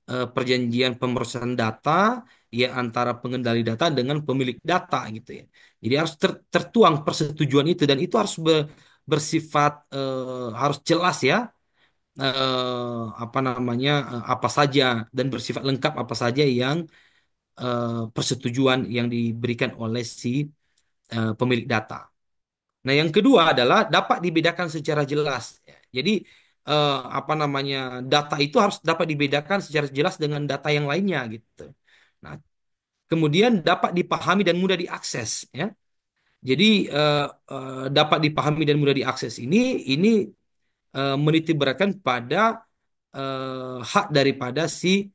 [SPEAKER 3] perjanjian pemrosesan data ya antara pengendali data dengan pemilik data gitu ya. Jadi harus tertuang persetujuan itu dan itu harus bersifat harus jelas ya, apa namanya, apa saja dan bersifat lengkap apa saja yang persetujuan yang diberikan oleh si pemilik data. Nah, yang kedua adalah dapat dibedakan secara jelas. Jadi, apa namanya, data itu harus dapat dibedakan secara jelas dengan data yang lainnya gitu. Nah, kemudian dapat dipahami dan mudah diakses. Ya, jadi dapat dipahami dan mudah diakses ini menitik beratkan pada hak daripada si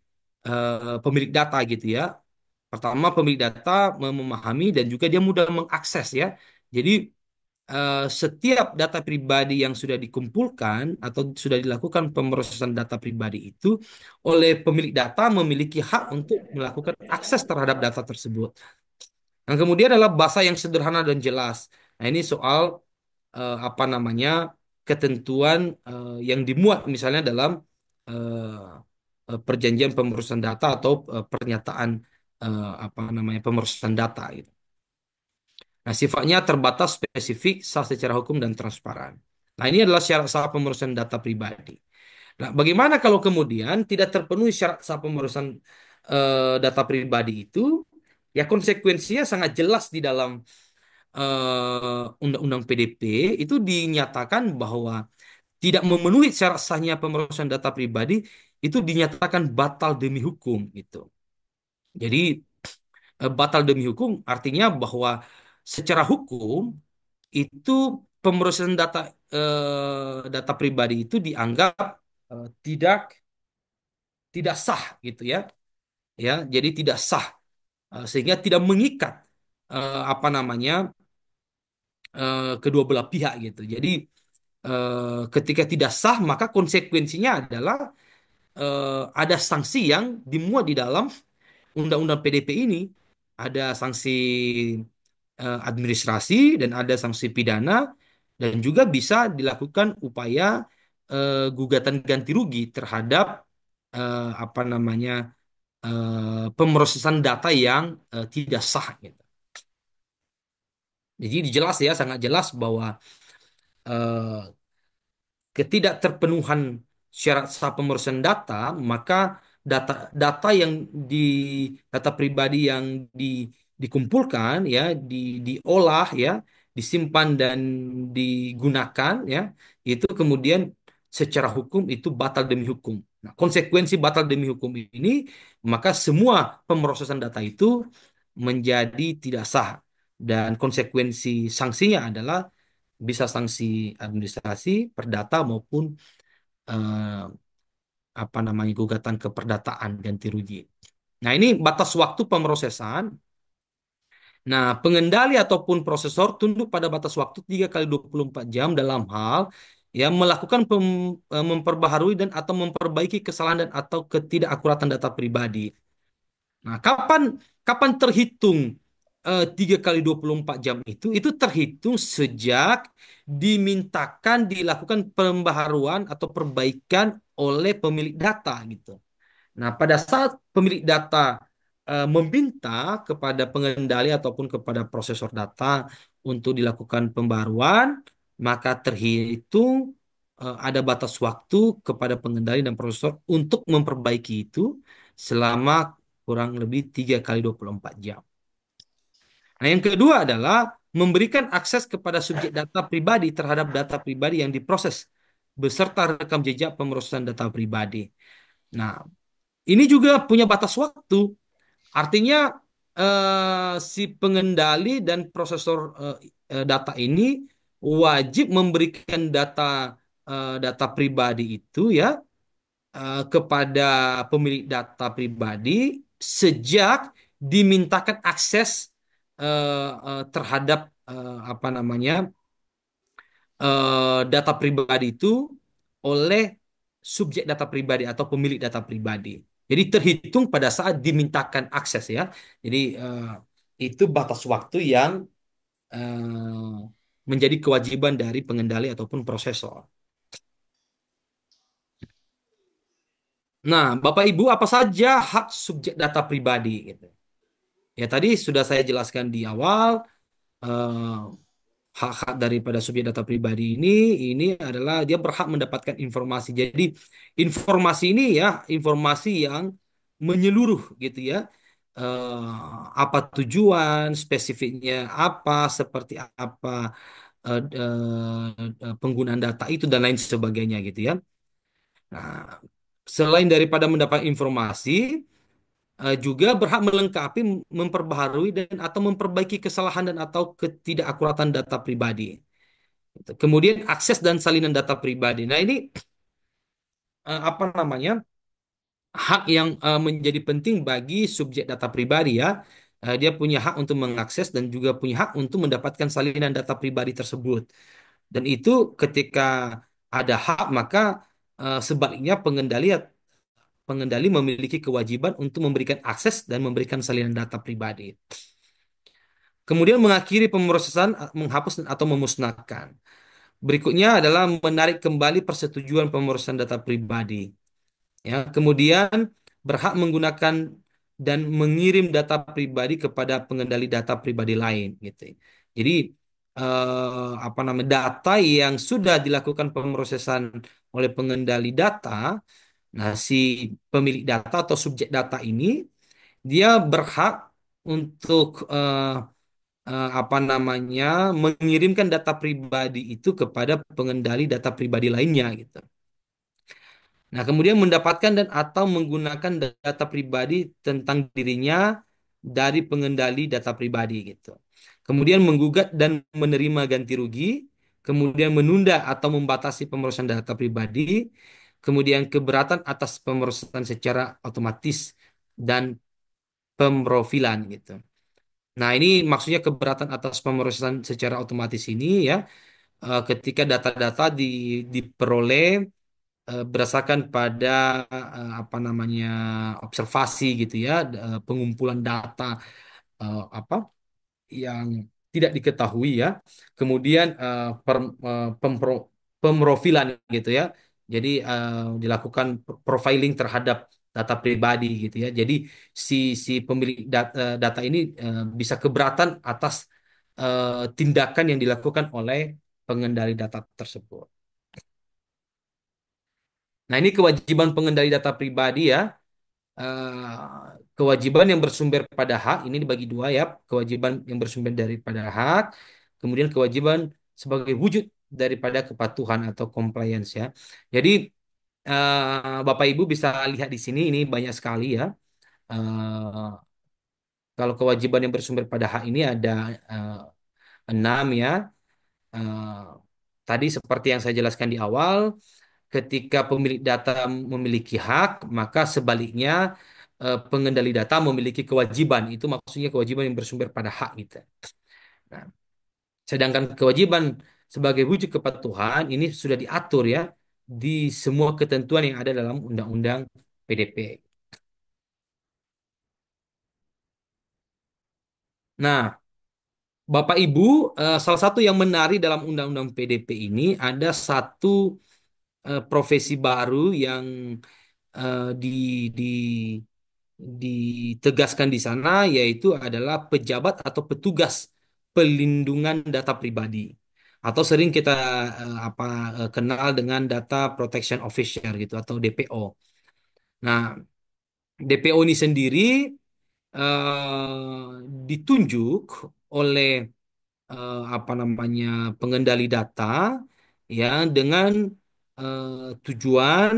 [SPEAKER 3] pemilik data gitu ya. Pertama, pemilik data memahami dan juga dia mudah mengakses ya. Jadi setiap data pribadi yang sudah dikumpulkan atau sudah dilakukan pemrosesan data pribadi itu oleh pemilik data memiliki hak untuk melakukan akses terhadap data tersebut. Yang kemudian adalah bahasa yang sederhana dan jelas. Nah, ini soal apa namanya, ketentuan yang dimuat misalnya dalam perjanjian pemrosesan data atau pernyataan apa namanya pemrosesan data gitu. Nah, sifatnya terbatas, spesifik, sah secara hukum, dan transparan. Nah, ini adalah syarat sah pemrosesan data pribadi. Nah, bagaimana kalau kemudian tidak terpenuhi syarat sah pemrosesan data pribadi itu? Ya, konsekuensinya sangat jelas di dalam Undang-Undang PDP itu dinyatakan bahwa tidak memenuhi syarat sahnya pemrosesan data pribadi itu dinyatakan batal demi hukum gitu. Jadi batal demi hukum artinya bahwa secara hukum itu pemrosesan data pribadi itu dianggap tidak tidak sah gitu ya. Ya, jadi tidak sah sehingga tidak mengikat apa namanya kedua belah pihak gitu. Jadi ketika tidak sah maka konsekuensinya adalah ada sanksi yang dimuat di dalam Undang-Undang PDP ini. Ada sanksi administrasi dan ada sanksi pidana dan juga bisa dilakukan upaya gugatan ganti rugi terhadap apa namanya pemrosesan data yang tidak sah gitu. Jadi jelas ya, sangat jelas bahwa eh, ketidakterpenuhan syarat sah pemrosesan data, maka data data yang di data pribadi yang di, dikumpulkan ya, diolah ya, disimpan dan digunakan ya, itu kemudian secara hukum itu batal demi hukum. Nah, konsekuensi batal demi hukum ini, maka semua pemrosesan data itu menjadi tidak sah. Dan konsekuensi sanksinya adalah bisa sanksi administrasi, perdata maupun eh, apa namanya gugatan ke perdataan ganti rugi. Nah, ini batas waktu pemrosesan. Nah, pengendali ataupun prosesor tunduk pada batas waktu 3 kali 24 jam dalam hal yang melakukan memperbaharui dan atau memperbaiki kesalahan dan atau ketidakakuratan data pribadi. Nah, kapan kapan terhitung 3 kali 24 jam itu? Itu terhitung sejak dimintakan dilakukan pembaharuan atau perbaikan oleh pemilik data gitu. Nah, pada saat pemilik data meminta kepada pengendali ataupun kepada prosesor data untuk dilakukan pembaruan, maka terhitung ada batas waktu kepada pengendali dan prosesor untuk memperbaiki itu selama kurang lebih 3 kali 24 jam. Nah, yang kedua adalah memberikan akses kepada subjek data pribadi terhadap data pribadi yang diproses beserta rekam jejak pemrosesan data pribadi. Nah, ini juga punya batas waktu. Artinya si pengendali dan prosesor data ini wajib memberikan data pribadi itu ya kepada pemilik data pribadi sejak dimintakan akses terhadap apa namanya data pribadi itu oleh subjek data pribadi atau pemilik data pribadi. Jadi terhitung pada saat dimintakan akses ya. Jadi itu batas waktu yang eh, menjadi kewajiban dari pengendali ataupun prosesor. Nah, Bapak Ibu, apa saja hak subjek data pribadi gitu. Ya tadi sudah saya jelaskan di awal eh, hak-hak daripada subjek data pribadi ini adalah dia berhak mendapatkan informasi. Jadi informasi ini ya informasi yang menyeluruh gitu ya. Apa tujuan, spesifiknya apa, seperti apa penggunaan data itu dan lain sebagainya gitu ya. Nah, selain daripada mendapat informasi, juga berhak melengkapi, memperbaharui dan atau memperbaiki kesalahan dan atau ketidakakuratan data pribadi. Gitu. Kemudian akses dan salinan data pribadi. Nah, ini apa namanya? Hak yang menjadi penting bagi subjek data pribadi ya. Dia punya hak untuk mengakses dan juga punya hak untuk mendapatkan salinan data pribadi tersebut. Dan itu ketika ada hak maka sebaliknya pengendali memiliki kewajiban untuk memberikan akses dan memberikan salinan data pribadi. Kemudian mengakhiri pemrosesan, menghapus atau memusnahkan. Berikutnya adalah menarik kembali persetujuan pemrosesan data pribadi. Ya, kemudian berhak menggunakan dan mengirim data pribadi kepada pengendali data pribadi lain, gitu. Jadi apa namanya data yang sudah dilakukan pemrosesan oleh pengendali data, nah si pemilik data atau subjek data ini dia berhak untuk apa namanya mengirimkan data pribadi itu kepada pengendali data pribadi lainnya gitu. Nah, kemudian mendapatkan dan atau menggunakan data pribadi tentang dirinya dari pengendali data pribadi gitu. Kemudian menggugat dan menerima ganti rugi, kemudian menunda atau membatasi pemrosesan data pribadi, kemudian keberatan atas pemrosesan secara otomatis dan pemrofilan gitu. Nah, ini maksudnya keberatan atas pemrosesan secara otomatis ini ya, ketika data-data diperoleh berdasarkan pada apa namanya observasi gitu ya, pengumpulan data apa yang tidak diketahui ya, kemudian pemrofilan gitu ya, jadi dilakukan profiling terhadap data pribadi gitu ya, jadi si si pemilik data ini bisa keberatan atas tindakan yang dilakukan oleh pengendali data tersebut. Nah, ini kewajiban pengendali data pribadi ya. Kewajiban yang bersumber pada hak ini dibagi dua ya. Kewajiban yang bersumber daripada hak, kemudian kewajiban sebagai wujud daripada kepatuhan atau compliance ya. Jadi Bapak Ibu bisa lihat di sini ini banyak sekali ya. Eh, Kalau kewajiban yang bersumber pada hak ini ada eh, 6 ya. Eh, Tadi seperti yang saya jelaskan di awal, ketika pemilik data memiliki hak, maka sebaliknya pengendali data memiliki kewajiban. Itu maksudnya kewajiban yang bersumber pada hak gitu. Nah, sedangkan kewajiban sebagai wujud kepatuhan ini sudah diatur ya di semua ketentuan yang ada dalam Undang-Undang PDP. Nah, Bapak Ibu, salah satu yang menarik dalam Undang-Undang PDP ini ada satu profesi baru yang di, di, ditegaskan di sana, yaitu adalah pejabat atau petugas pelindungan data pribadi, atau sering kita kenal dengan Data Protection Officer gitu atau DPO. Nah, DPO ini sendiri ditunjuk oleh pengendali data ya dengan tujuan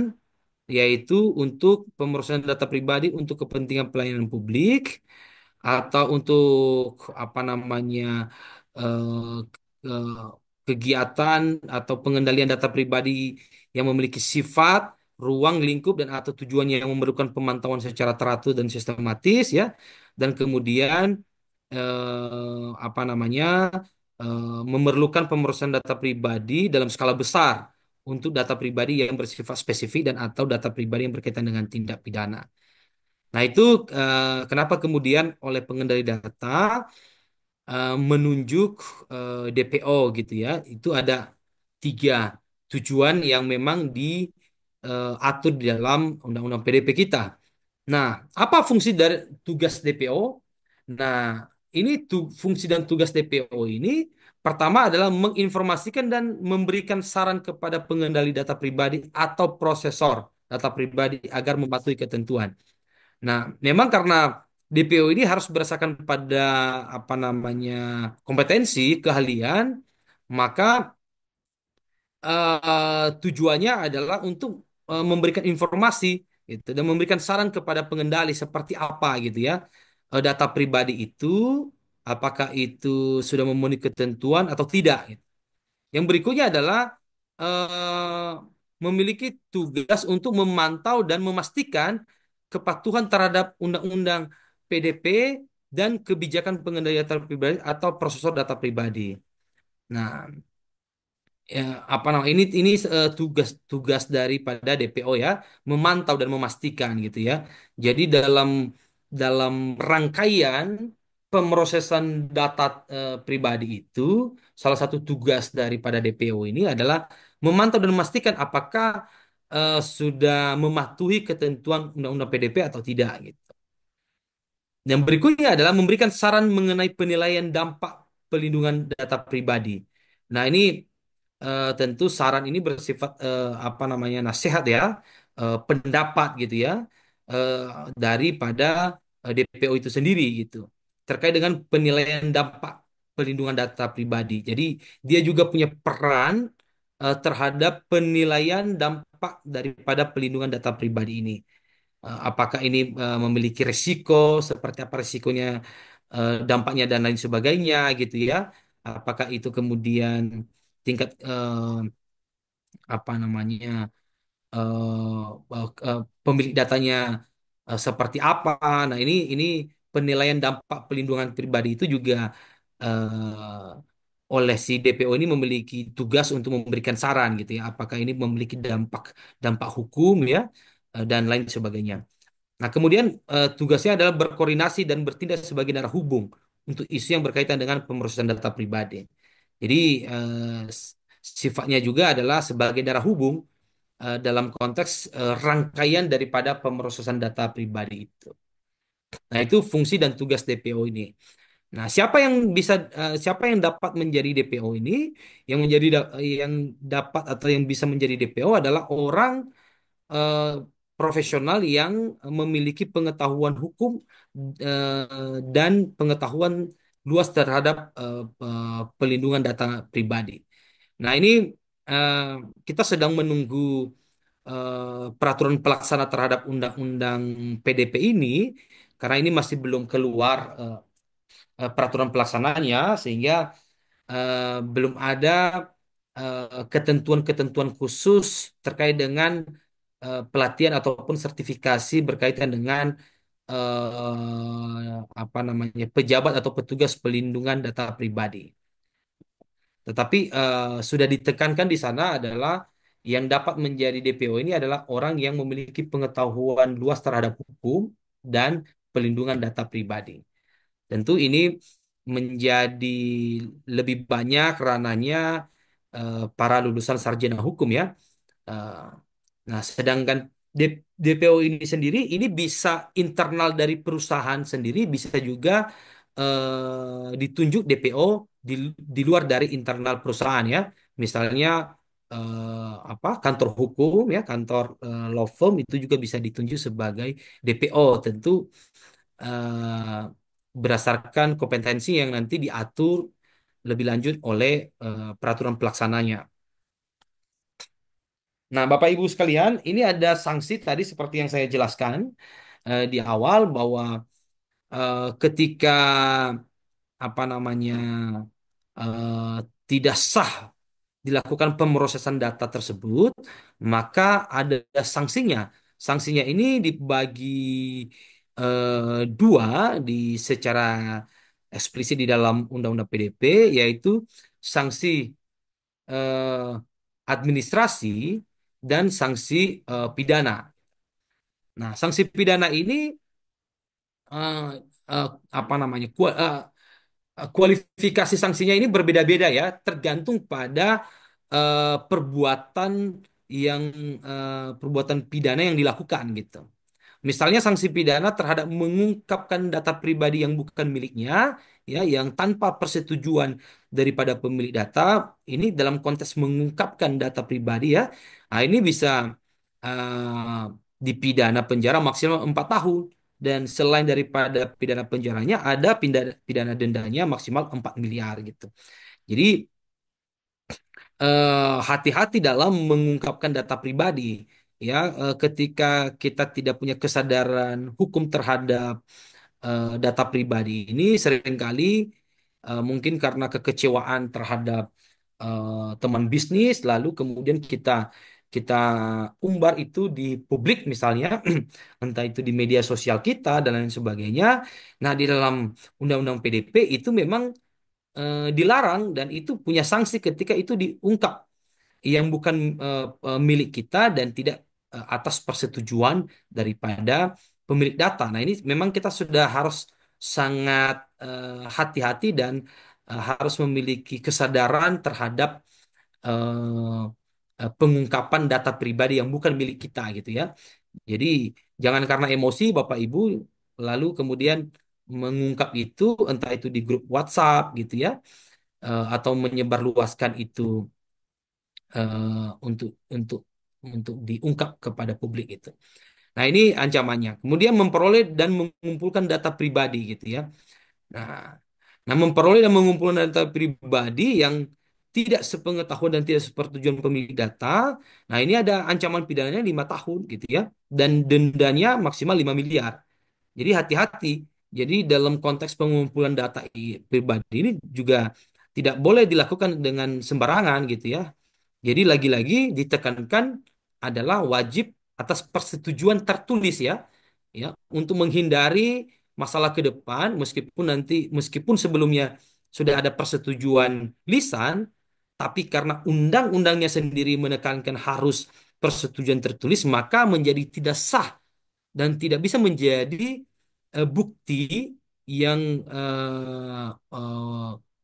[SPEAKER 3] yaitu untuk pemrosesan data pribadi untuk kepentingan pelayanan publik atau untuk eh, eh, kegiatan atau pengendalian data pribadi yang memiliki sifat, ruang lingkup dan atau tujuannya yang memerlukan pemantauan secara teratur dan sistematis ya, dan kemudian memerlukan pemrosesan data pribadi dalam skala besar untuk data pribadi yang bersifat spesifik dan atau data pribadi yang berkaitan dengan tindak pidana. Nah, itu kenapa kemudian oleh pengendali data menunjuk DPO gitu ya. Itu ada 3 tujuan yang memang diatur di dalam Undang-Undang PDP kita. Nah, apa fungsi dari tugas DPO? Nah, ini fungsi dan tugas DPO ini pertama adalah menginformasikan dan memberikan saran kepada pengendali data pribadi atau prosesor data pribadi agar mematuhi ketentuan. Nah, memang karena DPO ini harus berdasarkan pada kompetensi, keahlian, maka tujuannya adalah untuk memberikan informasi gitu dan memberikan saran kepada pengendali seperti apa gitu ya data pribadi itu, apakah itu sudah memenuhi ketentuan atau tidak gitu. Yang berikutnya adalah eh, memiliki tugas untuk memantau dan memastikan kepatuhan terhadap undang-undang PDP dan kebijakan pengendalian data pribadi atau prosesor data pribadi. Nah, ya, ini tugas daripada DPO ya, memantau dan memastikan gitu ya. Jadi dalam rangkaian pemrosesan data pribadi itu, salah satu tugas daripada DPO ini adalah memantau dan memastikan apakah sudah mematuhi ketentuan Undang-Undang PDP atau tidak gitu. Yang berikutnya adalah memberikan saran mengenai penilaian dampak pelindungan data pribadi. Nah, ini tentu saran ini bersifat nasihat ya, pendapat gitu ya, eh, daripada DPO itu sendiri gitu terkait dengan penilaian dampak pelindungan data pribadi. Jadi dia juga punya peran terhadap penilaian dampak daripada pelindungan data pribadi ini. Apakah ini memiliki risiko, seperti apa risikonya, dampaknya dan lain sebagainya gitu ya. Apakah itu kemudian tingkat apa namanya pemilik datanya seperti apa. Nah, ini penilaian dampak pelindungan pribadi itu juga oleh si DPO ini memiliki tugas untuk memberikan saran gitu ya. Apakah ini memiliki dampak dampak hukum ya dan lain sebagainya. Nah, kemudian tugasnya adalah berkoordinasi dan bertindak sebagai darah hubung untuk isu yang berkaitan dengan pemrosesan data pribadi. Jadi sifatnya juga adalah sebagai darah hubung dalam konteks rangkaian daripada pemrosesan data pribadi itu. Nah, itu fungsi dan tugas DPO ini. Nah, siapa yang dapat menjadi DPO ini? Yang dapat atau yang bisa menjadi DPO adalah orang eh, profesional yang memiliki pengetahuan hukum dan pengetahuan luas terhadap pelindungan data pribadi. Nah, ini eh, kita sedang menunggu peraturan pelaksana terhadap undang-undang PDP ini, karena ini masih belum keluar peraturan pelaksananya, sehingga belum ada ketentuan-ketentuan khusus terkait dengan pelatihan ataupun sertifikasi berkaitan dengan apa namanya, pejabat atau petugas pelindungan data pribadi. Tetapi sudah ditekankan di sana adalah yang dapat menjadi DPO ini adalah orang yang memiliki pengetahuan luas terhadap hukum dan pelindungan data pribadi. Tentu ini menjadi lebih banyak ranahnya para lulusan sarjana hukum ya. Eh, Nah, sedangkan DPO ini sendiri ini bisa internal dari perusahaan sendiri, bisa juga ditunjuk DPO di luar dari internal perusahaan ya. Misalnya apa, kantor hukum ya, kantor law firm itu juga bisa ditunjuk sebagai DPO. Tentu eh, berdasarkan kompetensi yang nanti diatur lebih lanjut oleh peraturan pelaksananya. Nah, Bapak Ibu sekalian, ini ada sanksi tadi seperti yang saya jelaskan di awal bahwa ketika apa namanya eh, tidak sah dilakukan pemrosesan data tersebut, maka ada sanksinya. Sanksinya ini dibagi dua di secara eksplisit di dalam Undang-Undang PDP, yaitu sanksi eh, administrasi dan sanksi pidana. Nah, sanksi pidana ini eh, eh, apa namanya, kualifikasi sanksinya ini berbeda-beda ya, tergantung pada perbuatan yang perbuatan pidana yang dilakukan gitu. Misalnya sanksi pidana terhadap mengungkapkan data pribadi yang bukan miliknya, ya, yang tanpa persetujuan daripada pemilik data, ini dalam konteks mengungkapkan data pribadi ya, nah ini bisa eh, dipidana penjara maksimal 4 tahun. Dan selain daripada pidana penjaranya, ada pidana dendanya maksimal 4 miliar gitu. Jadi hati-hati dalam mengungkapkan data pribadi ya, ketika kita tidak punya kesadaran hukum terhadap data pribadi ini, seringkali mungkin karena kekecewaan terhadap teman bisnis, lalu kemudian kita kita umbar itu di publik misalnya, entah itu di media sosial kita dan lain sebagainya. Nah, di dalam Undang-Undang PDP itu memang dilarang dan itu punya sanksi ketika itu diungkap yang bukan milik kita dan tidak atas persetujuan daripada pemilik data. Nah, ini memang kita sudah harus sangat hati-hati dan harus memiliki kesadaran terhadap eh, pengungkapan data pribadi yang bukan milik kita gitu ya. Jadi jangan karena emosi Bapak Ibu lalu kemudian mengungkap itu, entah itu di grup WhatsApp gitu ya, atau menyebarluaskan itu untuk diungkap kepada publik itu. Nah, ini ancamannya. Kemudian memperoleh dan mengumpulkan data pribadi gitu ya. Nah, memperoleh dan mengumpulkan data pribadi yang tidak sepengetahuan dan tidak sepersetujuan pemilik data. Nah, ini ada ancaman pidananya 5 tahun gitu ya. Dan dendanya maksimal 5 miliar. Jadi hati-hati. Jadi dalam konteks pengumpulan data pribadi ini juga tidak boleh dilakukan dengan sembarangan gitu ya. Jadi lagi-lagi ditekankan adalah wajib atas persetujuan tertulis ya, ya, untuk menghindari masalah ke depan, meskipun sebelumnya sudah ada persetujuan lisan, tapi karena undang-undangnya sendiri menekankan harus persetujuan tertulis, maka menjadi tidak sah dan tidak bisa menjadi bukti yang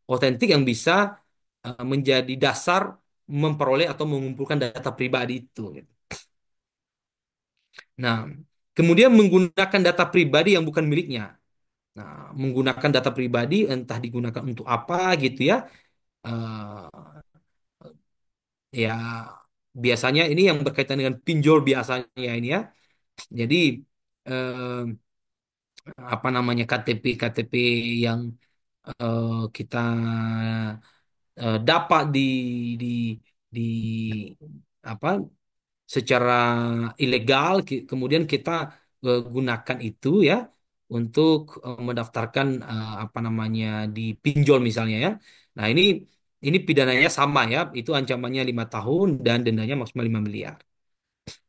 [SPEAKER 3] otentik yang bisa menjadi dasar memperoleh atau mengumpulkan data pribadi itu, gitu. Nah, kemudian menggunakan data pribadi yang bukan miliknya. Nah, menggunakan data pribadi entah digunakan untuk apa gitu ya. Eh, Ya, biasanya ini yang berkaitan dengan pinjol biasanya ini ya. Jadi eh, apa namanya, KTP yang kita dapat di apa secara ilegal, kemudian kita gunakan itu ya untuk mendaftarkan apa namanya di pinjol misalnya ya. Nah, ini pidananya sama ya, itu ancamannya 5 tahun dan dendanya maksimal 5 miliar.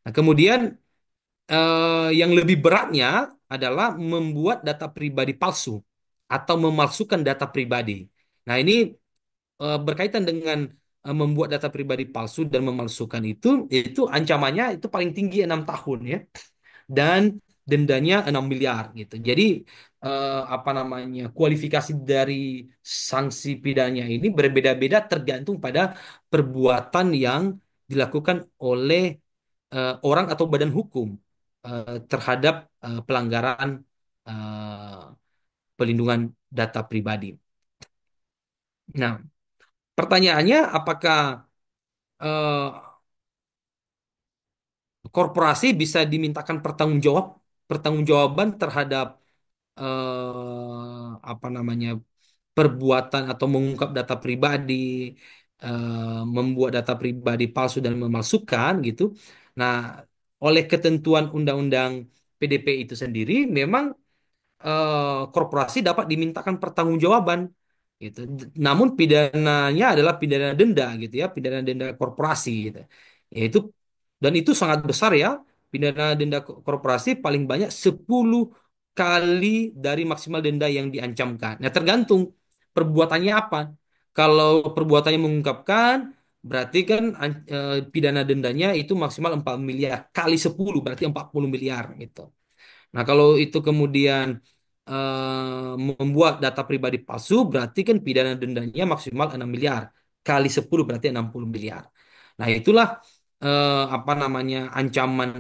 [SPEAKER 3] Nah, kemudian yang lebih beratnya adalah membuat data pribadi palsu atau memalsukan data pribadi. Nah, ini berkaitan dengan membuat data pribadi palsu dan memalsukan itu ancamannya itu paling tinggi 6 tahun ya, dan dendanya 6 miliar gitu. Jadi apa namanya, kualifikasi dari sanksi pidananya ini berbeda-beda tergantung pada perbuatan yang dilakukan oleh orang atau badan hukum terhadap pelanggaran eh, pelindungan data pribadi. Nah, pertanyaannya apakah eh, korporasi bisa dimintakan pertanggungjawaban terhadap apa namanya, perbuatan atau mengungkap data pribadi, membuat data pribadi palsu dan memalsukan gitu. Nah, oleh ketentuan Undang-Undang PDP itu sendiri, memang korporasi dapat dimintakan pertanggungjawaban gitu. Namun pidananya adalah pidana denda gitu ya, pidana denda korporasi gitu. Yaitu, dan itu sangat besar ya. Pidana denda korporasi paling banyak 10 kali dari maksimal denda yang diancamkan. Nah, tergantung perbuatannya apa. Kalau perbuatannya mengungkapkan, berarti kan pidana dendanya itu maksimal 4 miliar kali 10 berarti 40 miliar gitu. Nah, kalau itu kemudian membuat data pribadi palsu, berarti kan pidana dendanya maksimal 6 miliar. Kali 10 berarti 60 miliar. Nah, itulah apa namanya, ancaman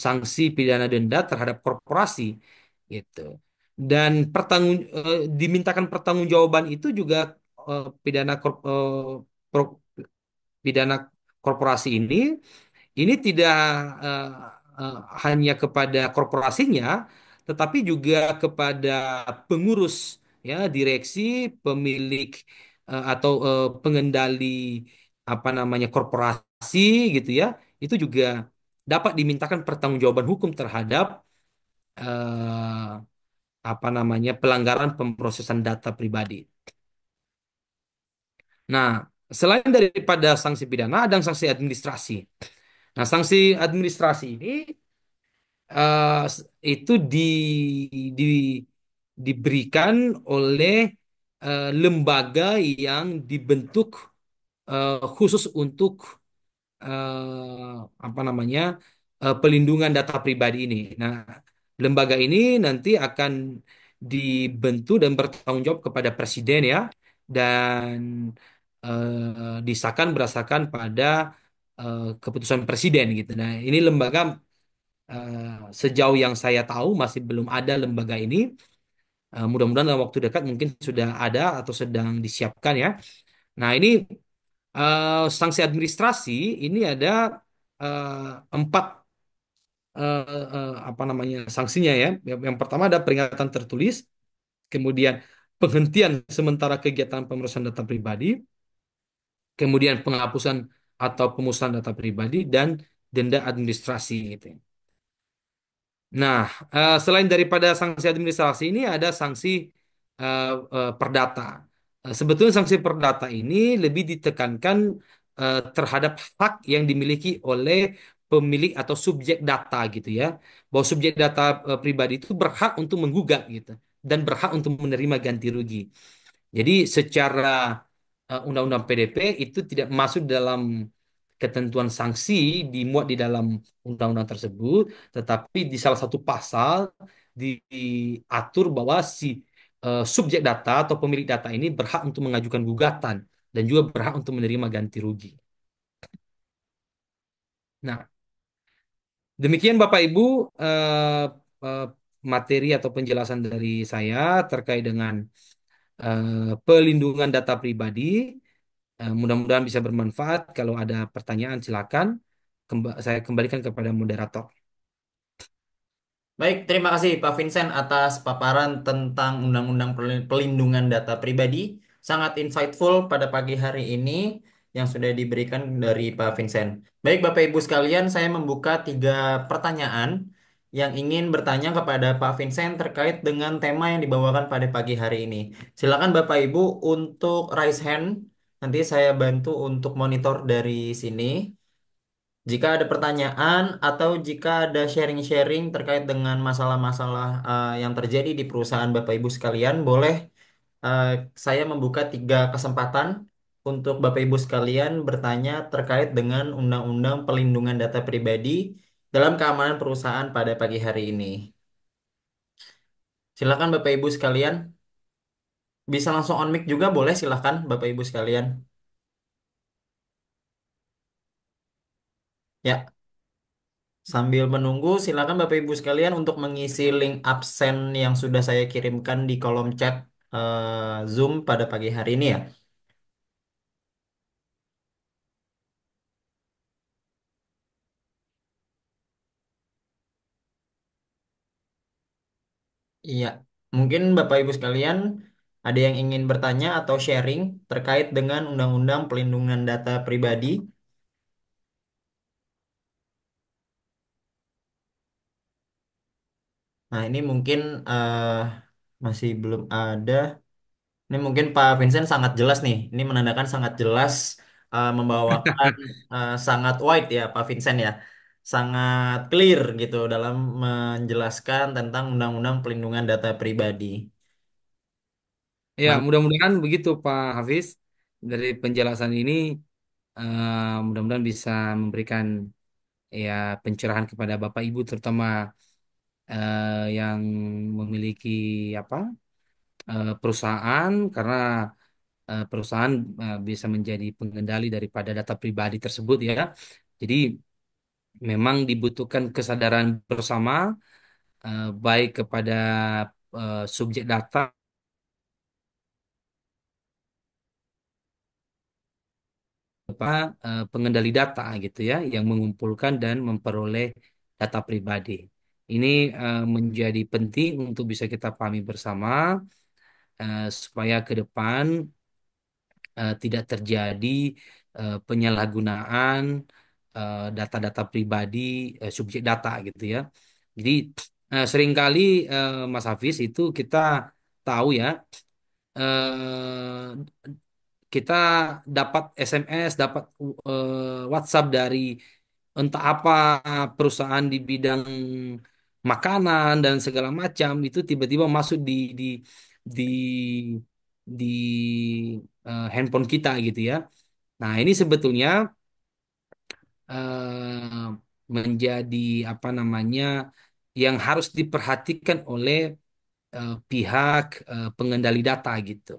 [SPEAKER 3] sanksi pidana denda terhadap korporasi gitu. Dan dimintakan pertanggungjawaban itu juga pidana pidana korporasi ini tidak eh, eh, hanya kepada korporasinya, tetapi juga kepada pengurus, ya, direksi, pemilik atau pengendali apa namanya korporasi gitu ya. Itu juga dapat dimintakan pertanggungjawaban hukum terhadap eh, apa namanya, pelanggaran pemrosesan data pribadi. Nah, selain daripada sanksi pidana, ada sanksi administrasi. Nah, sanksi administrasi ini eh, itu di, diberikan oleh lembaga yang dibentuk khusus untuk apa namanya, pelindungan data pribadi ini. Nah, lembaga ini nanti akan dibentuk dan bertanggung jawab kepada presiden ya, dan disahkan berdasarkan pada keputusan presiden gitu. Nah, ini lembaga sejauh yang saya tahu masih belum ada lembaga ini. Mudah-mudahan dalam waktu dekat mungkin sudah ada atau sedang disiapkan ya. Nah, ini sanksi administrasi ini ada empat apa namanya sanksinya ya. Yang pertama ada peringatan tertulis, kemudian penghentian sementara kegiatan pemrosesan data pribadi, kemudian penghapusan atau pemusnahan data pribadi, dan denda administrasi gitu. Nah, selain daripada sanksi administrasi ini ada sanksi eh, perdata. Sebetulnya sanksi perdata ini lebih ditekankan terhadap hak yang dimiliki oleh pemilik atau subjek data gitu ya. Bahwa subjek data pribadi itu berhak untuk menggugat gitu dan berhak untuk menerima ganti rugi. Jadi secara Undang-Undang PDP itu tidak masuk dalam ketentuan sanksi dimuat di dalam undang-undang tersebut, tetapi di salah satu pasal diatur bahwa si subjek data atau pemilik data ini berhak untuk mengajukan gugatan dan juga berhak untuk menerima ganti rugi. Nah, demikian Bapak Ibu eh, eh, materi atau penjelasan dari saya terkait dengan pelindungan data pribadi. Mudah-mudahan bisa bermanfaat. Kalau ada pertanyaan, silakan. Saya kembalikan kepada moderator.
[SPEAKER 2] Baik, terima kasih Pak Vincent atas paparan tentang Undang-Undang Pelindungan Data Pribadi. Sangat insightful pada pagi hari ini. yang sudah diberikan dari Pak Vincent. Baik, Bapak Ibu sekalian, saya membuka 3 pertanyaan yang ingin bertanya kepada Pak Vincent terkait dengan tema yang dibawakan pada pagi hari ini. Silakan Bapak Ibu untuk raise hand. Nanti saya bantu untuk monitor dari sini. Jika ada pertanyaan atau jika ada sharing-sharing terkait dengan masalah-masalah yang terjadi di perusahaan Bapak Ibu sekalian, boleh eh, saya membuka 3 kesempatan untuk Bapak Ibu sekalian bertanya terkait dengan Undang-Undang Perlindungan Data Pribadi dalam keamanan perusahaan pada pagi hari ini. Silakan Bapak Ibu sekalian, bisa langsung on mic juga boleh, silakan Bapak Ibu sekalian. Ya. Sambil menunggu, silakan Bapak Ibu sekalian untuk mengisi link absen yang sudah saya kirimkan di kolom chat Zoom pada pagi hari ini ya. Iya, mungkin Bapak Ibu sekalian ada yang ingin bertanya atau sharing terkait dengan Undang-Undang Pelindungan Data Pribadi. Nah, ini mungkin masih belum ada. Ini mungkin Pak Vincent sangat jelas nih. Ini menandakan sangat jelas membawakan sangat wide ya Pak Vincent ya. Sangat clear gitu dalam menjelaskan tentang Undang-Undang Pelindungan Data Pribadi.
[SPEAKER 3] Ya,
[SPEAKER 2] Man-
[SPEAKER 3] mudah-mudahan begitu Pak Hafiz. Dari penjelasan ini, mudah-mudahan bisa memberikan ya pencerahan kepada Bapak Ibu, terutama yang memiliki apa perusahaan, karena perusahaan bisa menjadi pengendali daripada data pribadi tersebut ya. Jadi memang dibutuhkan kesadaran bersama, baik kepada subjek data, apa, pengendali data gitu ya, yang mengumpulkan dan memperoleh data pribadi. Ini menjadi penting untuk bisa kita pahami bersama, supaya ke depan tidak terjadi penyalahgunaan data-data pribadi subjek data gitu ya. Jadi seringkali Mas Hafiz itu kita tahu ya, eh, kita dapat SMS, dapat WhatsApp dari entah apa perusahaan di bidang makanan dan segala macam, itu tiba-tiba masuk di di handphone kita gitu ya. Nah, ini sebetulnya eh, menjadi apa namanya yang harus diperhatikan oleh pihak pengendali data gitu.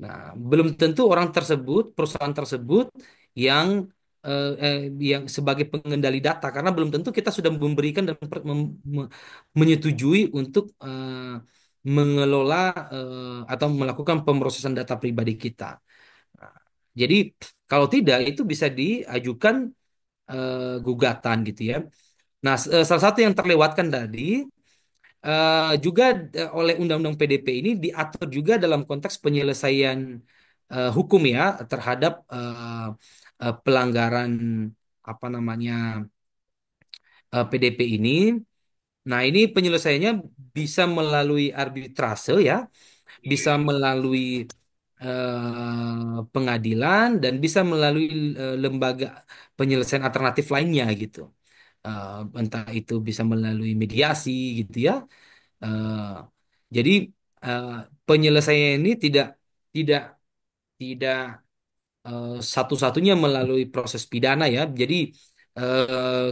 [SPEAKER 3] Nah, belum tentu orang tersebut, perusahaan tersebut yang yang sebagai pengendali data, karena belum tentu kita sudah memberikan dan menyetujui untuk mengelola atau melakukan pemrosesan data pribadi kita. Nah, jadi kalau tidak itu bisa diajukan gugatan gitu ya. Nah, salah satu yang terlewatkan tadi juga oleh Undang-Undang PDP ini diatur juga dalam konteks penyelesaian hukum ya terhadap pelanggaran apa namanya PDP ini. Nah, ini penyelesaiannya bisa melalui arbitrase ya, bisa melalui pengadilan dan bisa melalui lembaga penyelesaian alternatif lainnya gitu. Entah itu bisa melalui mediasi gitu ya. Eh, jadi eh, penyelesaian ini tidak tidak tidak satu-satunya melalui proses pidana ya. Jadi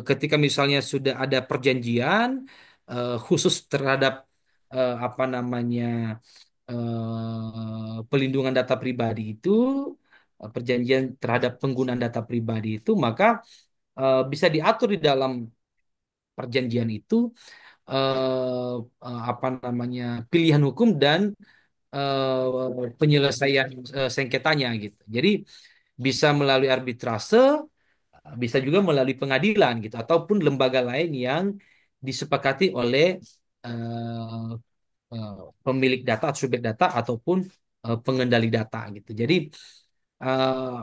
[SPEAKER 3] ketika misalnya sudah ada perjanjian khusus terhadap apa namanya pelindungan data pribadi itu, perjanjian terhadap penggunaan data pribadi itu, maka bisa diatur di dalam perjanjian itu apa namanya pilihan hukum dan penyelesaian sengketanya gitu. Jadi bisa melalui arbitrase, bisa juga melalui pengadilan gitu, ataupun lembaga lain yang disepakati oleh eh, eh, pemilik data, subjek data ataupun pengendali data gitu. Jadi eh,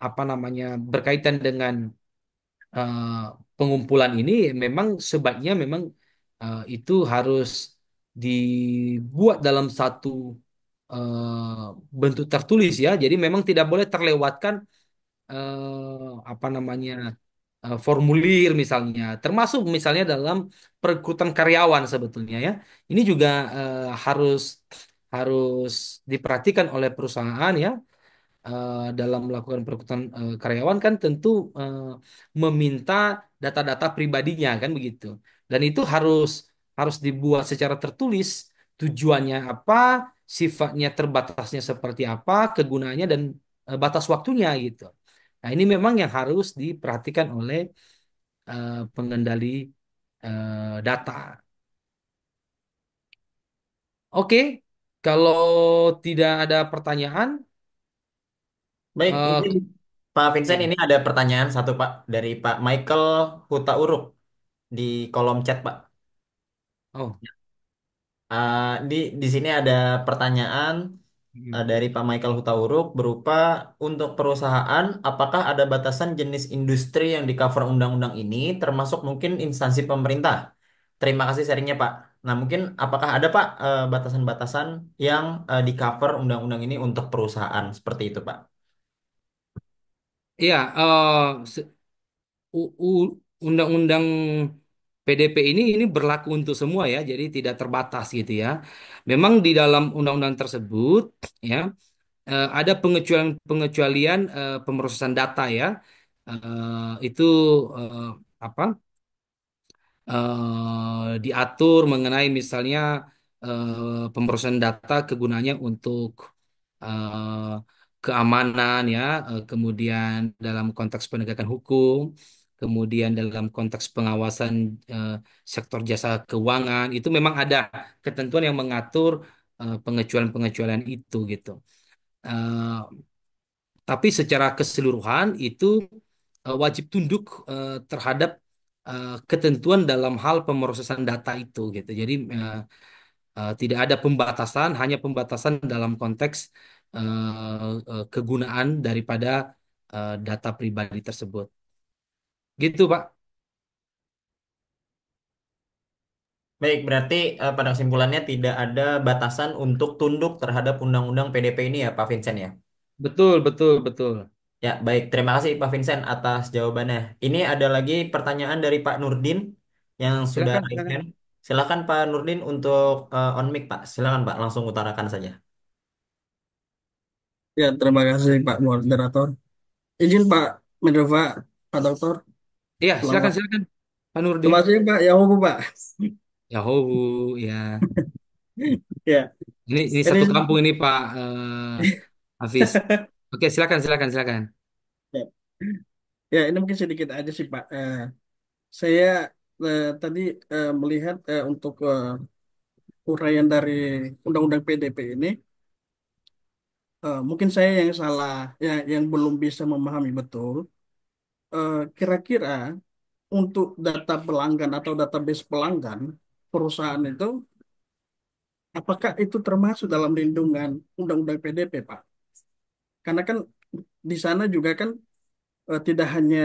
[SPEAKER 3] apa namanya berkaitan dengan eh, pengumpulan ini memang sebaiknya memang itu harus dibuat dalam satu bentuk tertulis ya. Jadi memang tidak boleh terlewatkan apa namanya formulir misalnya, termasuk misalnya dalam perekrutan karyawan sebetulnya ya. Ini juga harus harus diperhatikan oleh perusahaan ya dalam melakukan perekrutan karyawan kan tentu meminta data-data pribadinya kan begitu. Dan itu harus harus dibuat secara tertulis tujuannya apa, sifatnya terbatasnya seperti apa, kegunaannya dan batas waktunya gitu. Nah, ini memang yang harus diperhatikan oleh pengendali data. Oke, kalau tidak ada pertanyaan,
[SPEAKER 2] Baik,
[SPEAKER 3] eh,
[SPEAKER 2] izin Pak Vincent,
[SPEAKER 3] ya.
[SPEAKER 2] ini ada pertanyaan satu Pak dari Pak Michael Hutauruk di kolom chat Pak.
[SPEAKER 3] Oh.
[SPEAKER 2] Di sini ada pertanyaan
[SPEAKER 3] Hmm.
[SPEAKER 2] dari Pak Michael Hutauruk berupa untuk perusahaan, apakah ada batasan jenis industri yang di cover undang-undang ini, termasuk mungkin instansi pemerintah? Terima kasih sharingnya Pak. Nah mungkin apakah ada Pak batasan-batasan yang di cover undang-undang ini untuk perusahaan seperti itu Pak?
[SPEAKER 3] Iya, U- undang-undang PDP ini berlaku untuk semua ya, jadi tidak terbatas gitu ya. Memang di dalam undang-undang tersebut ya ada pengecualian pemrosesan data ya. Itu eh, apa? Diatur mengenai misalnya pemrosesan data kegunaannya untuk eh, keamanan ya, kemudian dalam konteks penegakan hukum, kemudian dalam konteks pengawasan eh, sektor jasa keuangan itu memang ada ketentuan yang mengatur pengecualian-pengecualian itu gitu. Eh, tapi secara keseluruhan itu wajib tunduk terhadap ketentuan dalam hal pemrosesan data itu gitu. Jadi tidak ada pembatasan, hanya pembatasan dalam konteks kegunaan daripada data pribadi tersebut. Gitu, Pak.
[SPEAKER 2] Baik, berarti pada kesimpulannya tidak ada batasan untuk tunduk terhadap undang-undang PDP ini ya Pak Vincent ya?
[SPEAKER 3] Betul, betul, betul.
[SPEAKER 2] Ya, baik. Terima kasih Pak Vincent atas jawabannya. Ini ada lagi pertanyaan dari Pak Nurdin yang sudah
[SPEAKER 3] Silakan,
[SPEAKER 2] raise
[SPEAKER 3] silakan.
[SPEAKER 2] hand. Silakan Pak Nurdin untuk on mic Pak. Silakan Pak, langsung utarakan saja.
[SPEAKER 4] Ya, terima kasih Pak Moderator. Izin Pak Mendova, Pak Dokter,
[SPEAKER 3] Iya, silakan,
[SPEAKER 4] selamat.
[SPEAKER 3] silakan. Pak Nurdin.
[SPEAKER 4] Terima kasih Pak Yahubu Pak.
[SPEAKER 3] Yahoo, ya.
[SPEAKER 4] Ya,
[SPEAKER 3] Ini
[SPEAKER 4] ini
[SPEAKER 3] satu kampung ini Pak Hafiz. Oke, silakan, silakan, silakan.
[SPEAKER 4] ya, ya, ini mungkin sedikit aja sih Pak. Saya tadi melihat untuk uraian dari Undang-Undang PDP ini, mungkin saya yang salah, ya, yang belum bisa memahami betul. Kira-kira untuk data pelanggan atau database pelanggan perusahaan itu, apakah itu termasuk dalam lindungan Undang-Undang PDP, Pak? Karena kan di sana juga kan tidak hanya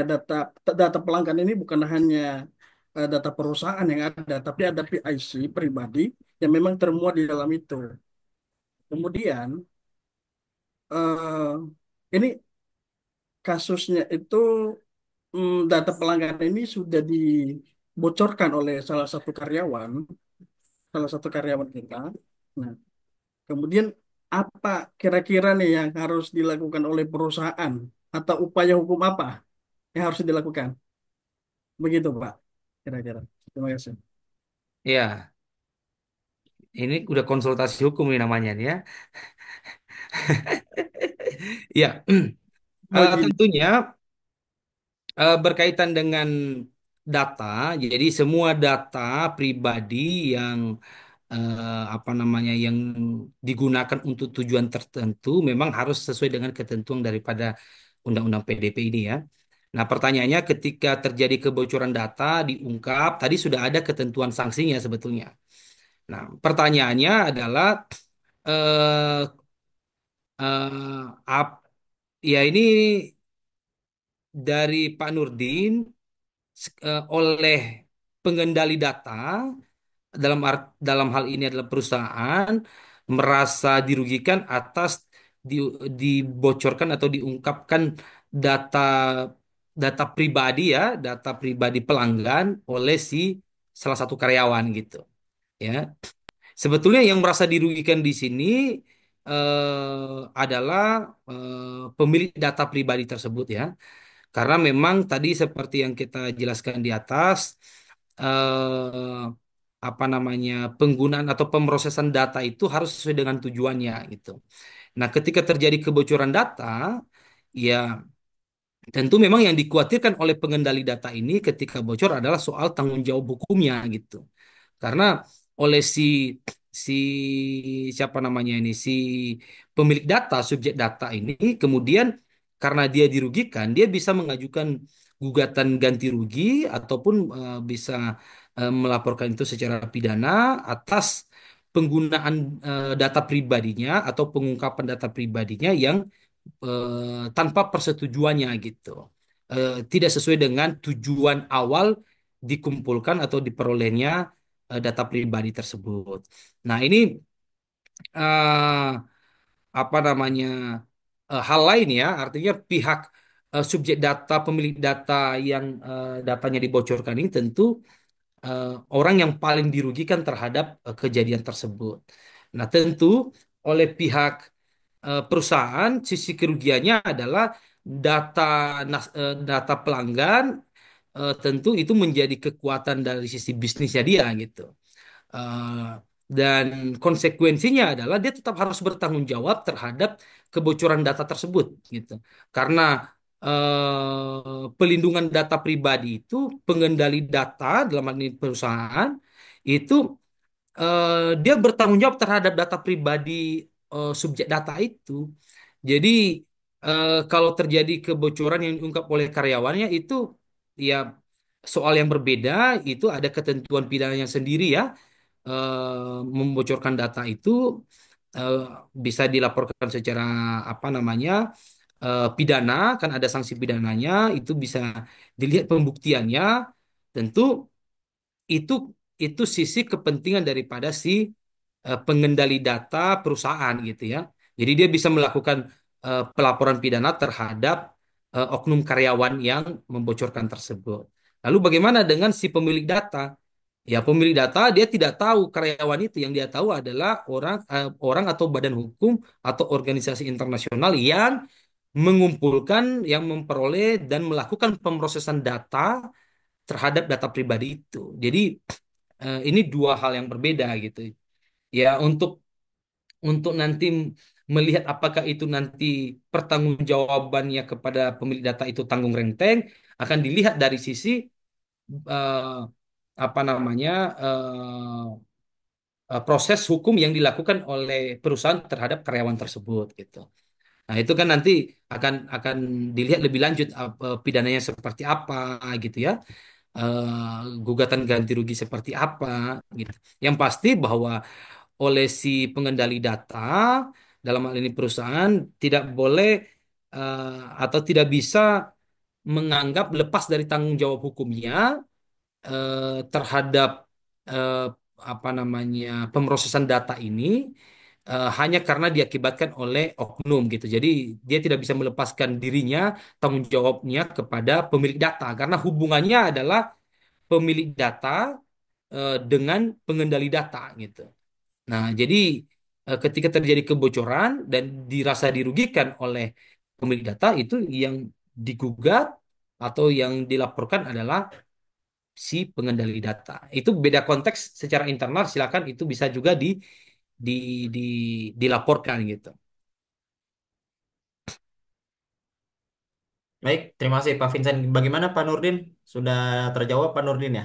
[SPEAKER 4] data pelanggan ini bukan hanya data perusahaan yang ada, tapi ada PIC pribadi yang memang termuat di dalam itu. Kemudian ini kasusnya itu data pelanggan ini sudah dibocorkan oleh salah satu karyawan kita. Nah, kemudian apa kira-kira nih yang harus dilakukan oleh perusahaan atau upaya hukum apa yang harus dilakukan? Begitu, Pak. Kira-kira. Terima kasih.
[SPEAKER 3] Iya, ini udah konsultasi hukum nih namanya nih ya. Iya,
[SPEAKER 4] Oh, gitu.
[SPEAKER 3] tentunya berkaitan dengan data, jadi semua data pribadi yang apa namanya yang digunakan untuk tujuan tertentu memang harus sesuai dengan ketentuan daripada Undang-Undang PDP ini ya. Nah, pertanyaannya ketika terjadi kebocoran data diungkap, tadi sudah ada ketentuan sanksinya sebetulnya. Nah, pertanyaannya adalah eh, eh, ap- ya ini dari Pak Nurdin oleh pengendali data dalam hal ini adalah perusahaan merasa dirugikan atas dibocorkan atau diungkapkan data data pribadi ya, data pribadi pelanggan oleh si salah satu karyawan gitu ya. Sebetulnya yang merasa dirugikan di sini adalah pemilik data pribadi tersebut ya. Karena memang tadi seperti yang kita jelaskan di atas, eh, apa namanya, penggunaan atau pemrosesan data itu harus sesuai dengan tujuannya gitu. Nah, ketika terjadi kebocoran data, ya tentu memang yang dikhawatirkan oleh pengendali data ini ketika bocor adalah soal tanggung jawab hukumnya gitu. Karena oleh si siapa namanya ini si pemilik data, subjek data ini kemudian karena dia dirugikan, dia bisa mengajukan gugatan ganti rugi ataupun bisa melaporkan itu secara pidana atas penggunaan data pribadinya atau pengungkapan data pribadinya yang tanpa persetujuannya gitu. Tidak sesuai dengan tujuan awal dikumpulkan atau diperolehnya data pribadi tersebut. Nah, ini eh, apa namanya hal lain ya, artinya pihak subjek data, pemilik data yang datanya dibocorkan ini tentu eh, orang yang paling dirugikan terhadap kejadian tersebut. Nah, tentu oleh pihak perusahaan sisi kerugiannya adalah data data pelanggan tentu itu menjadi kekuatan dari sisi bisnisnya dia gitu. Eh, dan konsekuensinya adalah dia tetap harus bertanggung jawab terhadap kebocoran data tersebut gitu. Karena pelindungan data pribadi itu pengendali data dalam hal ini perusahaan itu dia bertanggung jawab terhadap data pribadi subjek data itu. Jadi kalau terjadi kebocoran yang diungkap oleh karyawannya itu ya soal yang berbeda, itu ada ketentuan pidananya sendiri ya. Membocorkan data itu eh, bisa dilaporkan secara apa namanya pidana, kan ada sanksi pidananya, itu bisa dilihat pembuktiannya. Tentu itu itu sisi kepentingan daripada si pengendali data perusahaan gitu ya. Jadi dia bisa melakukan pelaporan pidana terhadap oknum karyawan yang membocorkan tersebut. Lalu bagaimana dengan si pemilik data? Ya, pemilik data dia tidak tahu karyawan itu, yang dia tahu adalah orang atau badan hukum atau organisasi internasional yang mengumpulkan, yang memperoleh dan melakukan pemrosesan data terhadap data pribadi itu. Jadi ini dua hal yang berbeda gitu. Ya, untuk nanti melihat apakah itu nanti pertanggungjawabannya kepada pemilik data itu tanggung renteng akan dilihat dari sisi eh, apa namanya proses hukum yang dilakukan oleh perusahaan terhadap karyawan tersebut gitu. Nah, itu kan nanti akan dilihat lebih lanjut pidananya seperti apa gitu ya. Gugatan ganti rugi seperti apa gitu. Yang pasti bahwa oleh si pengendali data dalam hal ini perusahaan tidak boleh atau tidak bisa menganggap lepas dari tanggung jawab hukumnya terhadap eh, apa namanya pemrosesan data ini hanya karena diakibatkan oleh oknum gitu. Jadi dia tidak bisa melepaskan dirinya tanggung jawabnya kepada pemilik data karena hubungannya adalah pemilik data dengan pengendali data gitu. Nah, jadi ketika terjadi kebocoran dan dirasa dirugikan oleh pemilik data itu yang digugat atau yang dilaporkan adalah si pengendali data. Itu beda konteks secara internal, silakan itu bisa juga di, di dilaporkan gitu.
[SPEAKER 2] Baik, terima kasih Pak Vincent. Bagaimana Pak Nurdin? Sudah terjawab Pak Nurdin ya?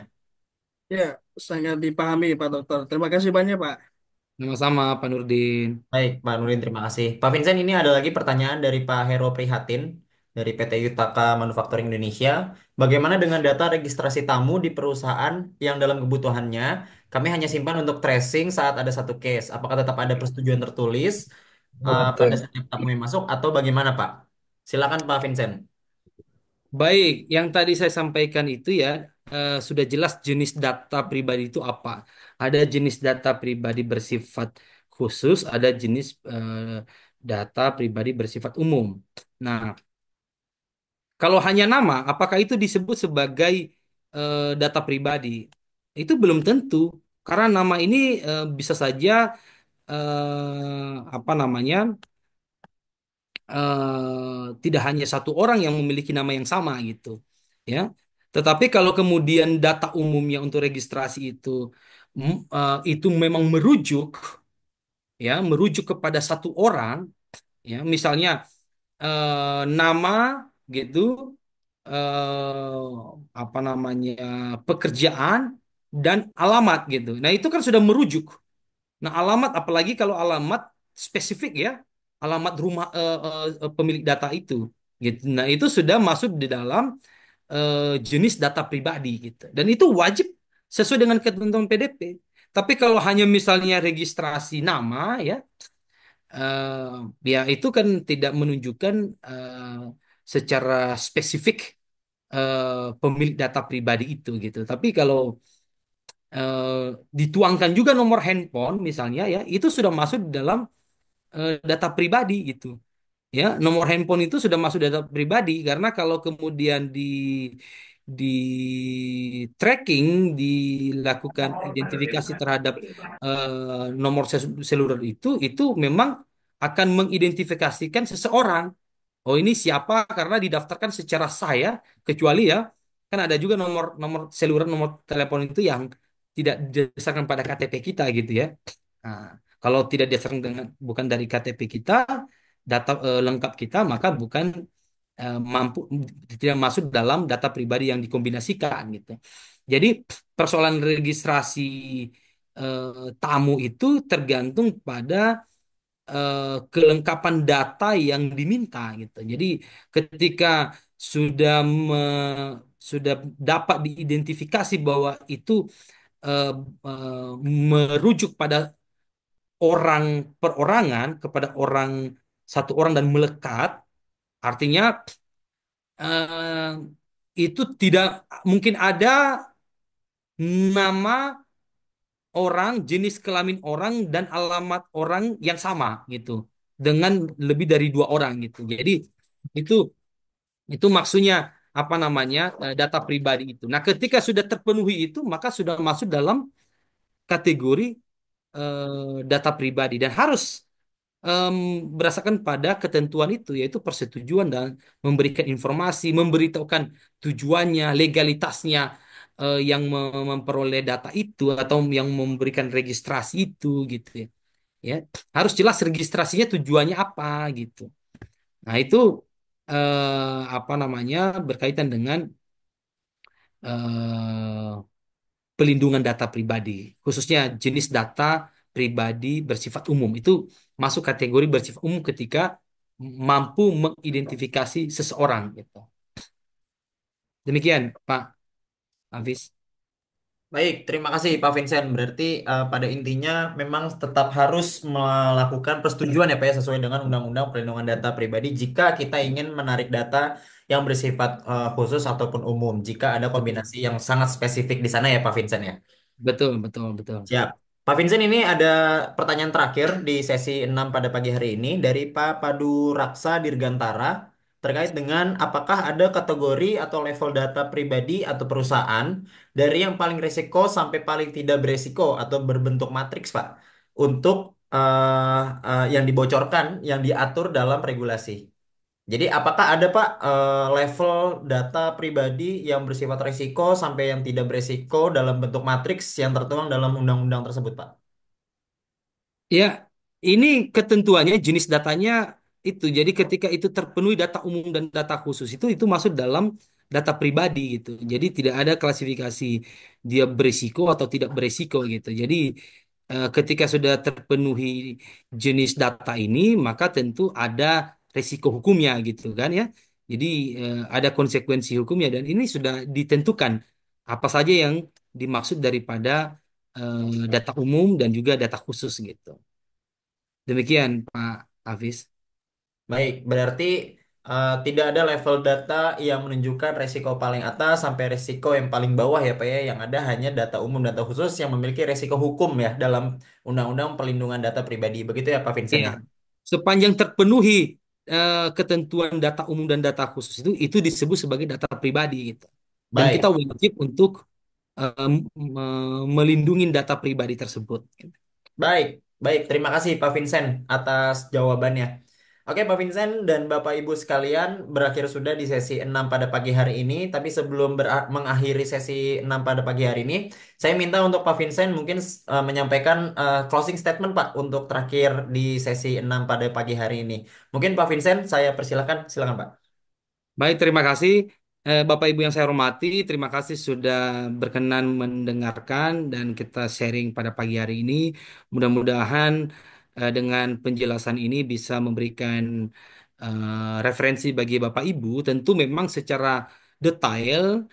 [SPEAKER 4] Ya, sangat dipahami Pak Dokter. Terima kasih banyak Pak.
[SPEAKER 3] Sama-sama Pak Nurdin.
[SPEAKER 2] Baik, Pak Nurdin, terima kasih. Pak Vincent, ini ada lagi pertanyaan dari Pak Hero Prihatin dari PT Yutaka Manufacturing Indonesia. Bagaimana dengan data registrasi tamu di perusahaan yang dalam kebutuhannya kami hanya simpan untuk tracing saat ada satu case? Apakah tetap ada persetujuan tertulis pada
[SPEAKER 1] Oke.
[SPEAKER 2] setiap tamu yang masuk atau bagaimana, Pak? Silakan Pak Vincent.
[SPEAKER 3] Baik, yang tadi saya sampaikan itu ya sudah jelas jenis data pribadi itu apa. Ada jenis data pribadi bersifat khusus, ada jenis data pribadi bersifat umum. Nah, kalau hanya nama, apakah itu disebut sebagai data pribadi? Itu belum tentu, karena nama ini bisa saja apa namanya tidak hanya satu orang yang memiliki nama yang sama gitu, ya. Tetapi kalau kemudian data umumnya untuk registrasi itu memang merujuk kepada satu orang, ya, misalnya nama gitu, apa namanya pekerjaan dan alamat gitu. Nah itu kan sudah merujuk. Nah, alamat apalagi kalau alamat spesifik ya, alamat rumah pemilik data itu gitu. Nah, itu sudah masuk di dalam jenis data pribadi gitu. Dan itu wajib sesuai dengan ketentuan PDP. Tapi kalau hanya misalnya registrasi nama ya, ya itu kan tidak menunjukkan secara spesifik pemilik data pribadi itu gitu. Tapi kalau eh, dituangkan juga nomor handphone misalnya ya, itu sudah masuk di dalam data pribadi gitu. Ya, nomor handphone itu sudah masuk data pribadi karena kalau kemudian di tracking, dilakukan identifikasi terhadap nomor seluler itu memang akan mengidentifikasikan seseorang. Oh, ini siapa karena didaftarkan secara sah ya, kecuali ya kan ada juga nomor nomor seluler, nomor telepon itu yang tidak didasarkan pada KTP kita gitu ya. Nah, kalau tidak didasarkan dengan bukan dari KTP kita, data lengkap kita, maka bukan mampu tidak masuk dalam data pribadi yang dikombinasikan gitu. Jadi persoalan registrasi tamu itu tergantung pada kelengkapan data yang diminta gitu. Jadi ketika sudah sudah dapat diidentifikasi bahwa itu eh, eh, merujuk pada orang perorangan kepada orang satu orang dan melekat, artinya eh, itu tidak mungkin ada nama orang, jenis kelamin orang dan alamat orang yang sama gitu dengan lebih dari dua orang gitu. Jadi itu itu maksudnya apa namanya data pribadi itu. Nah, ketika sudah terpenuhi itu maka sudah masuk dalam kategori data pribadi dan harus em, berdasarkan pada ketentuan itu yaitu persetujuan dan memberikan informasi, memberitahukan tujuannya, legalitasnya yang memperoleh data itu atau yang memberikan registrasi itu gitu ya. Ya, harus jelas registrasinya tujuannya apa gitu. Nah, itu apa namanya berkaitan dengan eh, pelindungan data pribadi, khususnya jenis data pribadi bersifat umum. Itu masuk kategori bersifat umum ketika mampu mengidentifikasi seseorang gitu. Demikian, Pak Hafiz.
[SPEAKER 2] Baik, terima kasih Pak Vincent. Berarti pada intinya memang tetap harus melakukan persetujuan ya Pak ya sesuai dengan Undang-Undang Perlindungan Data Pribadi jika kita ingin menarik data yang bersifat khusus ataupun umum. Jika ada
[SPEAKER 3] Betul,
[SPEAKER 2] kombinasi yang sangat spesifik di sana ya Pak Vincent ya.
[SPEAKER 3] betul, betul, betul.
[SPEAKER 2] Siap. Pak Vincent ini ada pertanyaan terakhir di sesi 6 pada pagi hari ini dari Pak Padu Raksa Dirgantara terkait dengan apakah ada kategori atau level data pribadi atau perusahaan dari yang paling risiko sampai paling tidak beresiko atau berbentuk matriks Pak untuk yang dibocorkan yang diatur dalam regulasi. Jadi apakah ada Pak level data pribadi yang bersifat risiko sampai yang tidak beresiko dalam bentuk matriks yang tertuang dalam undang-undang tersebut Pak?
[SPEAKER 3] Ya, ini ketentuannya jenis datanya itu. Jadi ketika itu terpenuhi data umum dan data khusus itu masuk dalam data pribadi gitu. Jadi tidak ada klasifikasi dia berisiko atau tidak berisiko gitu. Jadi ketika sudah terpenuhi jenis data ini, maka tentu ada resiko hukumnya gitu kan ya. Jadi ada konsekuensi hukumnya dan ini sudah ditentukan apa saja yang dimaksud daripada data umum dan juga data khusus gitu. Demikian Pak Hafiz.
[SPEAKER 2] Baik, berarti tidak ada level data yang menunjukkan resiko paling atas sampai resiko yang paling bawah ya Pak ya. Yang ada hanya data umum, data khusus yang memiliki resiko hukum ya dalam Undang-Undang Perlindungan Data Pribadi. Begitu ya Pak Vincent
[SPEAKER 3] Ya,
[SPEAKER 2] ya.
[SPEAKER 3] sepanjang terpenuhi ketentuan data umum dan data khusus itu disebut sebagai data pribadi gitu. Dan kita
[SPEAKER 2] Baik.
[SPEAKER 3] wajib untuk melindungi data pribadi tersebut.
[SPEAKER 2] Baik, baik. Terima kasih Pak Vincent atas jawabannya. Oke Pak Vincent dan Bapak Ibu sekalian, berakhir sudah di sesi 6 pada pagi hari ini. Tapi sebelum mengakhiri sesi 6 pada pagi hari ini, saya minta untuk Pak Vincent mungkin menyampaikan closing statement Pak untuk terakhir di sesi 6 pada pagi hari ini. Mungkin Pak Vincent, saya persilakan. Silakan Pak.
[SPEAKER 3] Baik, terima kasih Bapak Ibu yang saya hormati. Terima kasih sudah berkenan mendengarkan dan kita sharing pada pagi hari ini. Mudah-mudahan dengan penjelasan ini bisa memberikan referensi bagi Bapak Ibu. Tentu memang secara detail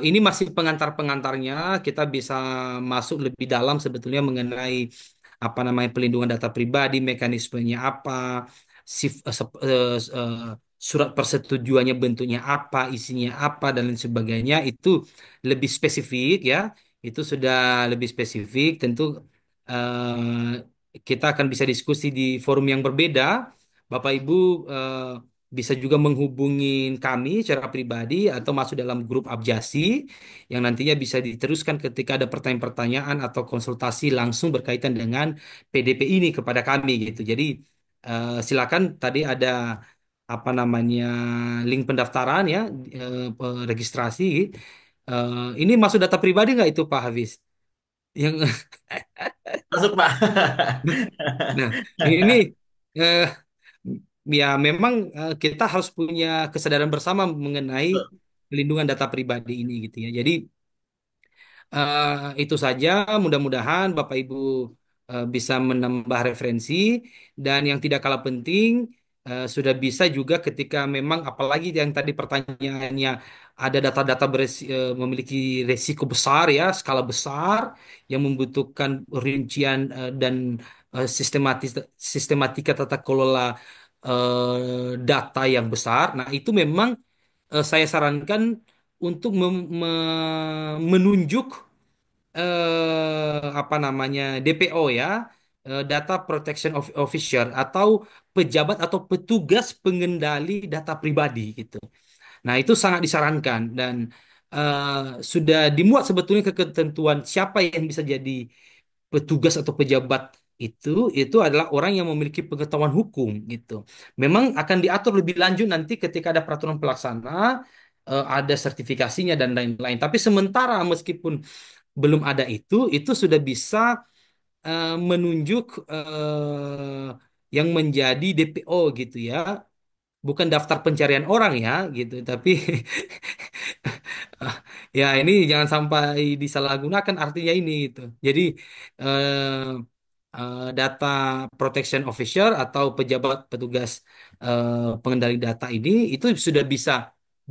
[SPEAKER 3] ini masih pengantar-pengantarnya. Kita bisa masuk lebih dalam sebetulnya mengenai apa namanya pelindungan data pribadi, mekanismenya apa, sif- eh, sep- surat persetujuannya bentuknya apa, isinya apa, dan lain sebagainya itu lebih spesifik ya. Itu sudah lebih spesifik. Tentu kita akan bisa diskusi di forum yang berbeda. Bapak Ibu bisa juga menghubungi kami secara pribadi atau masuk dalam grup Abjasi yang nantinya bisa diteruskan ketika ada pertanyaan-pertanyaan atau konsultasi langsung berkaitan dengan PDP ini kepada kami gitu. Jadi silakan tadi ada apa namanya link pendaftaran ya registrasi. Ini masuk data pribadi nggak itu Pak Hafiz? Yang
[SPEAKER 2] Masuk Pak.
[SPEAKER 3] nah ini eh, ya memang kita harus punya kesadaran bersama mengenai pelindungan data pribadi ini gitu ya. Jadi itu saja, mudah-mudahan Bapak Ibu bisa menambah referensi dan yang tidak kalah penting sudah bisa juga ketika memang apalagi yang tadi pertanyaannya ada data-data memiliki resiko besar ya, skala besar yang membutuhkan rincian dan sistematis sistematika tata kelola data yang besar. Nah, itu memang saya sarankan untuk menunjuk apa namanya DPO ya, Data Protection Officer atau pejabat atau petugas pengendali data pribadi gitu. Nah, itu sangat disarankan dan sudah dimuat sebetulnya ke ketentuan siapa yang bisa jadi petugas atau pejabat itu adalah orang yang memiliki pengetahuan hukum gitu. Memang akan diatur lebih lanjut nanti ketika ada peraturan pelaksana, ada sertifikasinya dan lain-lain. Tapi sementara meskipun belum ada itu sudah bisa menunjuk yang menjadi DPO gitu ya. Bukan daftar pencarian orang ya gitu, tapi ya ini jangan sampai disalahgunakan artinya ini gitu. Jadi data protection officer atau pejabat petugas pengendali data ini itu sudah bisa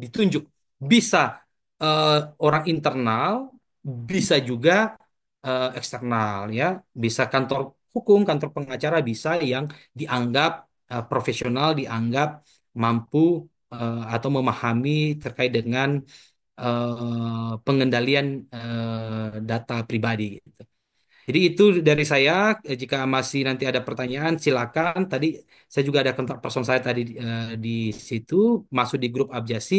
[SPEAKER 3] ditunjuk, bisa eh, orang internal, bisa juga eksternal ya, bisa kantor hukum, kantor pengacara bisa yang dianggap profesional, dianggap mampu atau memahami terkait dengan pengendalian data pribadi gitu. Jadi itu dari saya. Jika masih nanti ada pertanyaan, silakan. Tadi saya juga ada kontak person saya tadi di situ, masuk di grup Abjasi.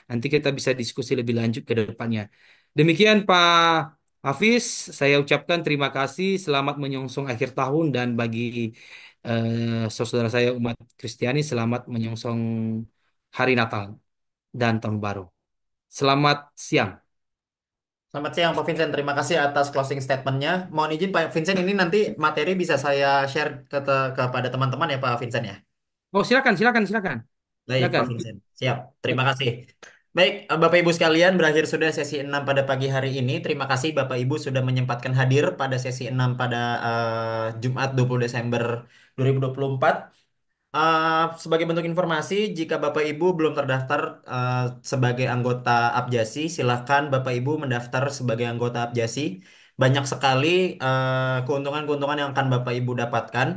[SPEAKER 3] Nanti kita bisa diskusi lebih lanjut ke depannya. Demikian Pak Hafiz, saya ucapkan terima kasih. Selamat menyongsong akhir tahun dan bagi saudara saya umat Kristiani, selamat menyongsong Hari Natal dan Tahun Baru. Selamat siang.
[SPEAKER 2] Selamat siang Pak Vincent, terima kasih atas closing statementnya. Mohon izin Pak Vincent, ini nanti materi bisa saya share kepada teman-teman ya Pak Vincent ya.
[SPEAKER 3] Oh, silakan, silakan, silakan.
[SPEAKER 2] Baik
[SPEAKER 3] Silakan.
[SPEAKER 2] Pak Vincent, siap. Terima kasih. Baik, Bapak Ibu sekalian, berakhir sudah sesi 6 pada pagi hari ini. Terima kasih Bapak Ibu sudah menyempatkan hadir pada sesi 6 pada Jumat 20 Desember 2024. Sebagai bentuk informasi, jika Bapak Ibu belum terdaftar sebagai anggota Apjasi, silakan Bapak Ibu mendaftar sebagai anggota Apjasi. Banyak sekali keuntungan-keuntungan yang akan Bapak Ibu dapatkan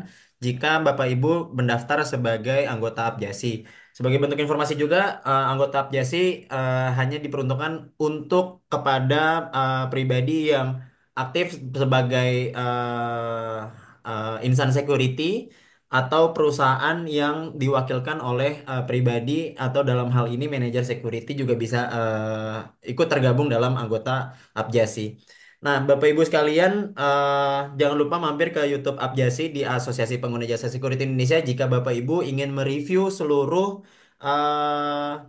[SPEAKER 2] jika Bapak Ibu mendaftar sebagai anggota Apjasi. Sebagai bentuk informasi juga, anggota Apjasi hanya diperuntukkan untuk kepada pribadi yang aktif sebagai insan security atau perusahaan yang diwakilkan oleh pribadi atau dalam hal ini manajer security juga bisa ikut tergabung dalam anggota Apjasi. Nah, Bapak Ibu sekalian, jangan lupa mampir ke YouTube Apjasi di Asosiasi Pengguna Jasa Security Indonesia jika Bapak Ibu ingin mereview seluruh eh,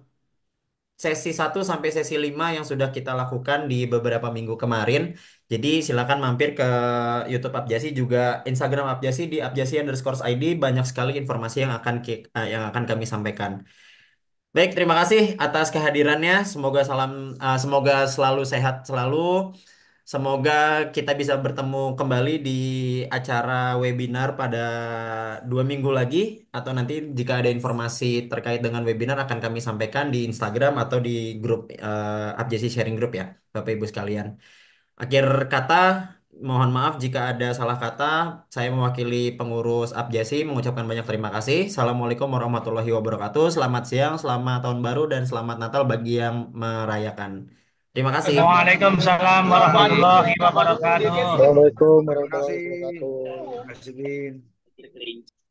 [SPEAKER 2] sesi 1 sampai sesi 5 yang sudah kita lakukan di beberapa minggu kemarin. Jadi silakan mampir ke YouTube Apjasi juga Instagram Apjasi di @apjasi_id, banyak sekali informasi yang yang akan kami sampaikan. Baik, terima kasih atas kehadirannya. Semoga selalu sehat selalu. Semoga kita bisa bertemu kembali di acara webinar pada 2 minggu lagi, atau nanti jika ada informasi terkait dengan webinar akan kami sampaikan di Instagram atau di grup Abjasi Sharing Group ya, Bapak Ibu sekalian. Akhir kata, mohon maaf jika ada salah kata. Saya mewakili pengurus Abjasi mengucapkan banyak terima kasih. Assalamualaikum warahmatullahi wabarakatuh. Selamat siang, selamat tahun baru, dan selamat Natal bagi yang merayakan. Terima kasih.
[SPEAKER 5] Waalaikumsalam warahmatullahi wabarakatuh.
[SPEAKER 1] Assalamualaikum
[SPEAKER 6] Terima
[SPEAKER 1] warahmatullahi
[SPEAKER 6] kasih.
[SPEAKER 1] wabarakatuh.
[SPEAKER 6] Terima kasih, Bin.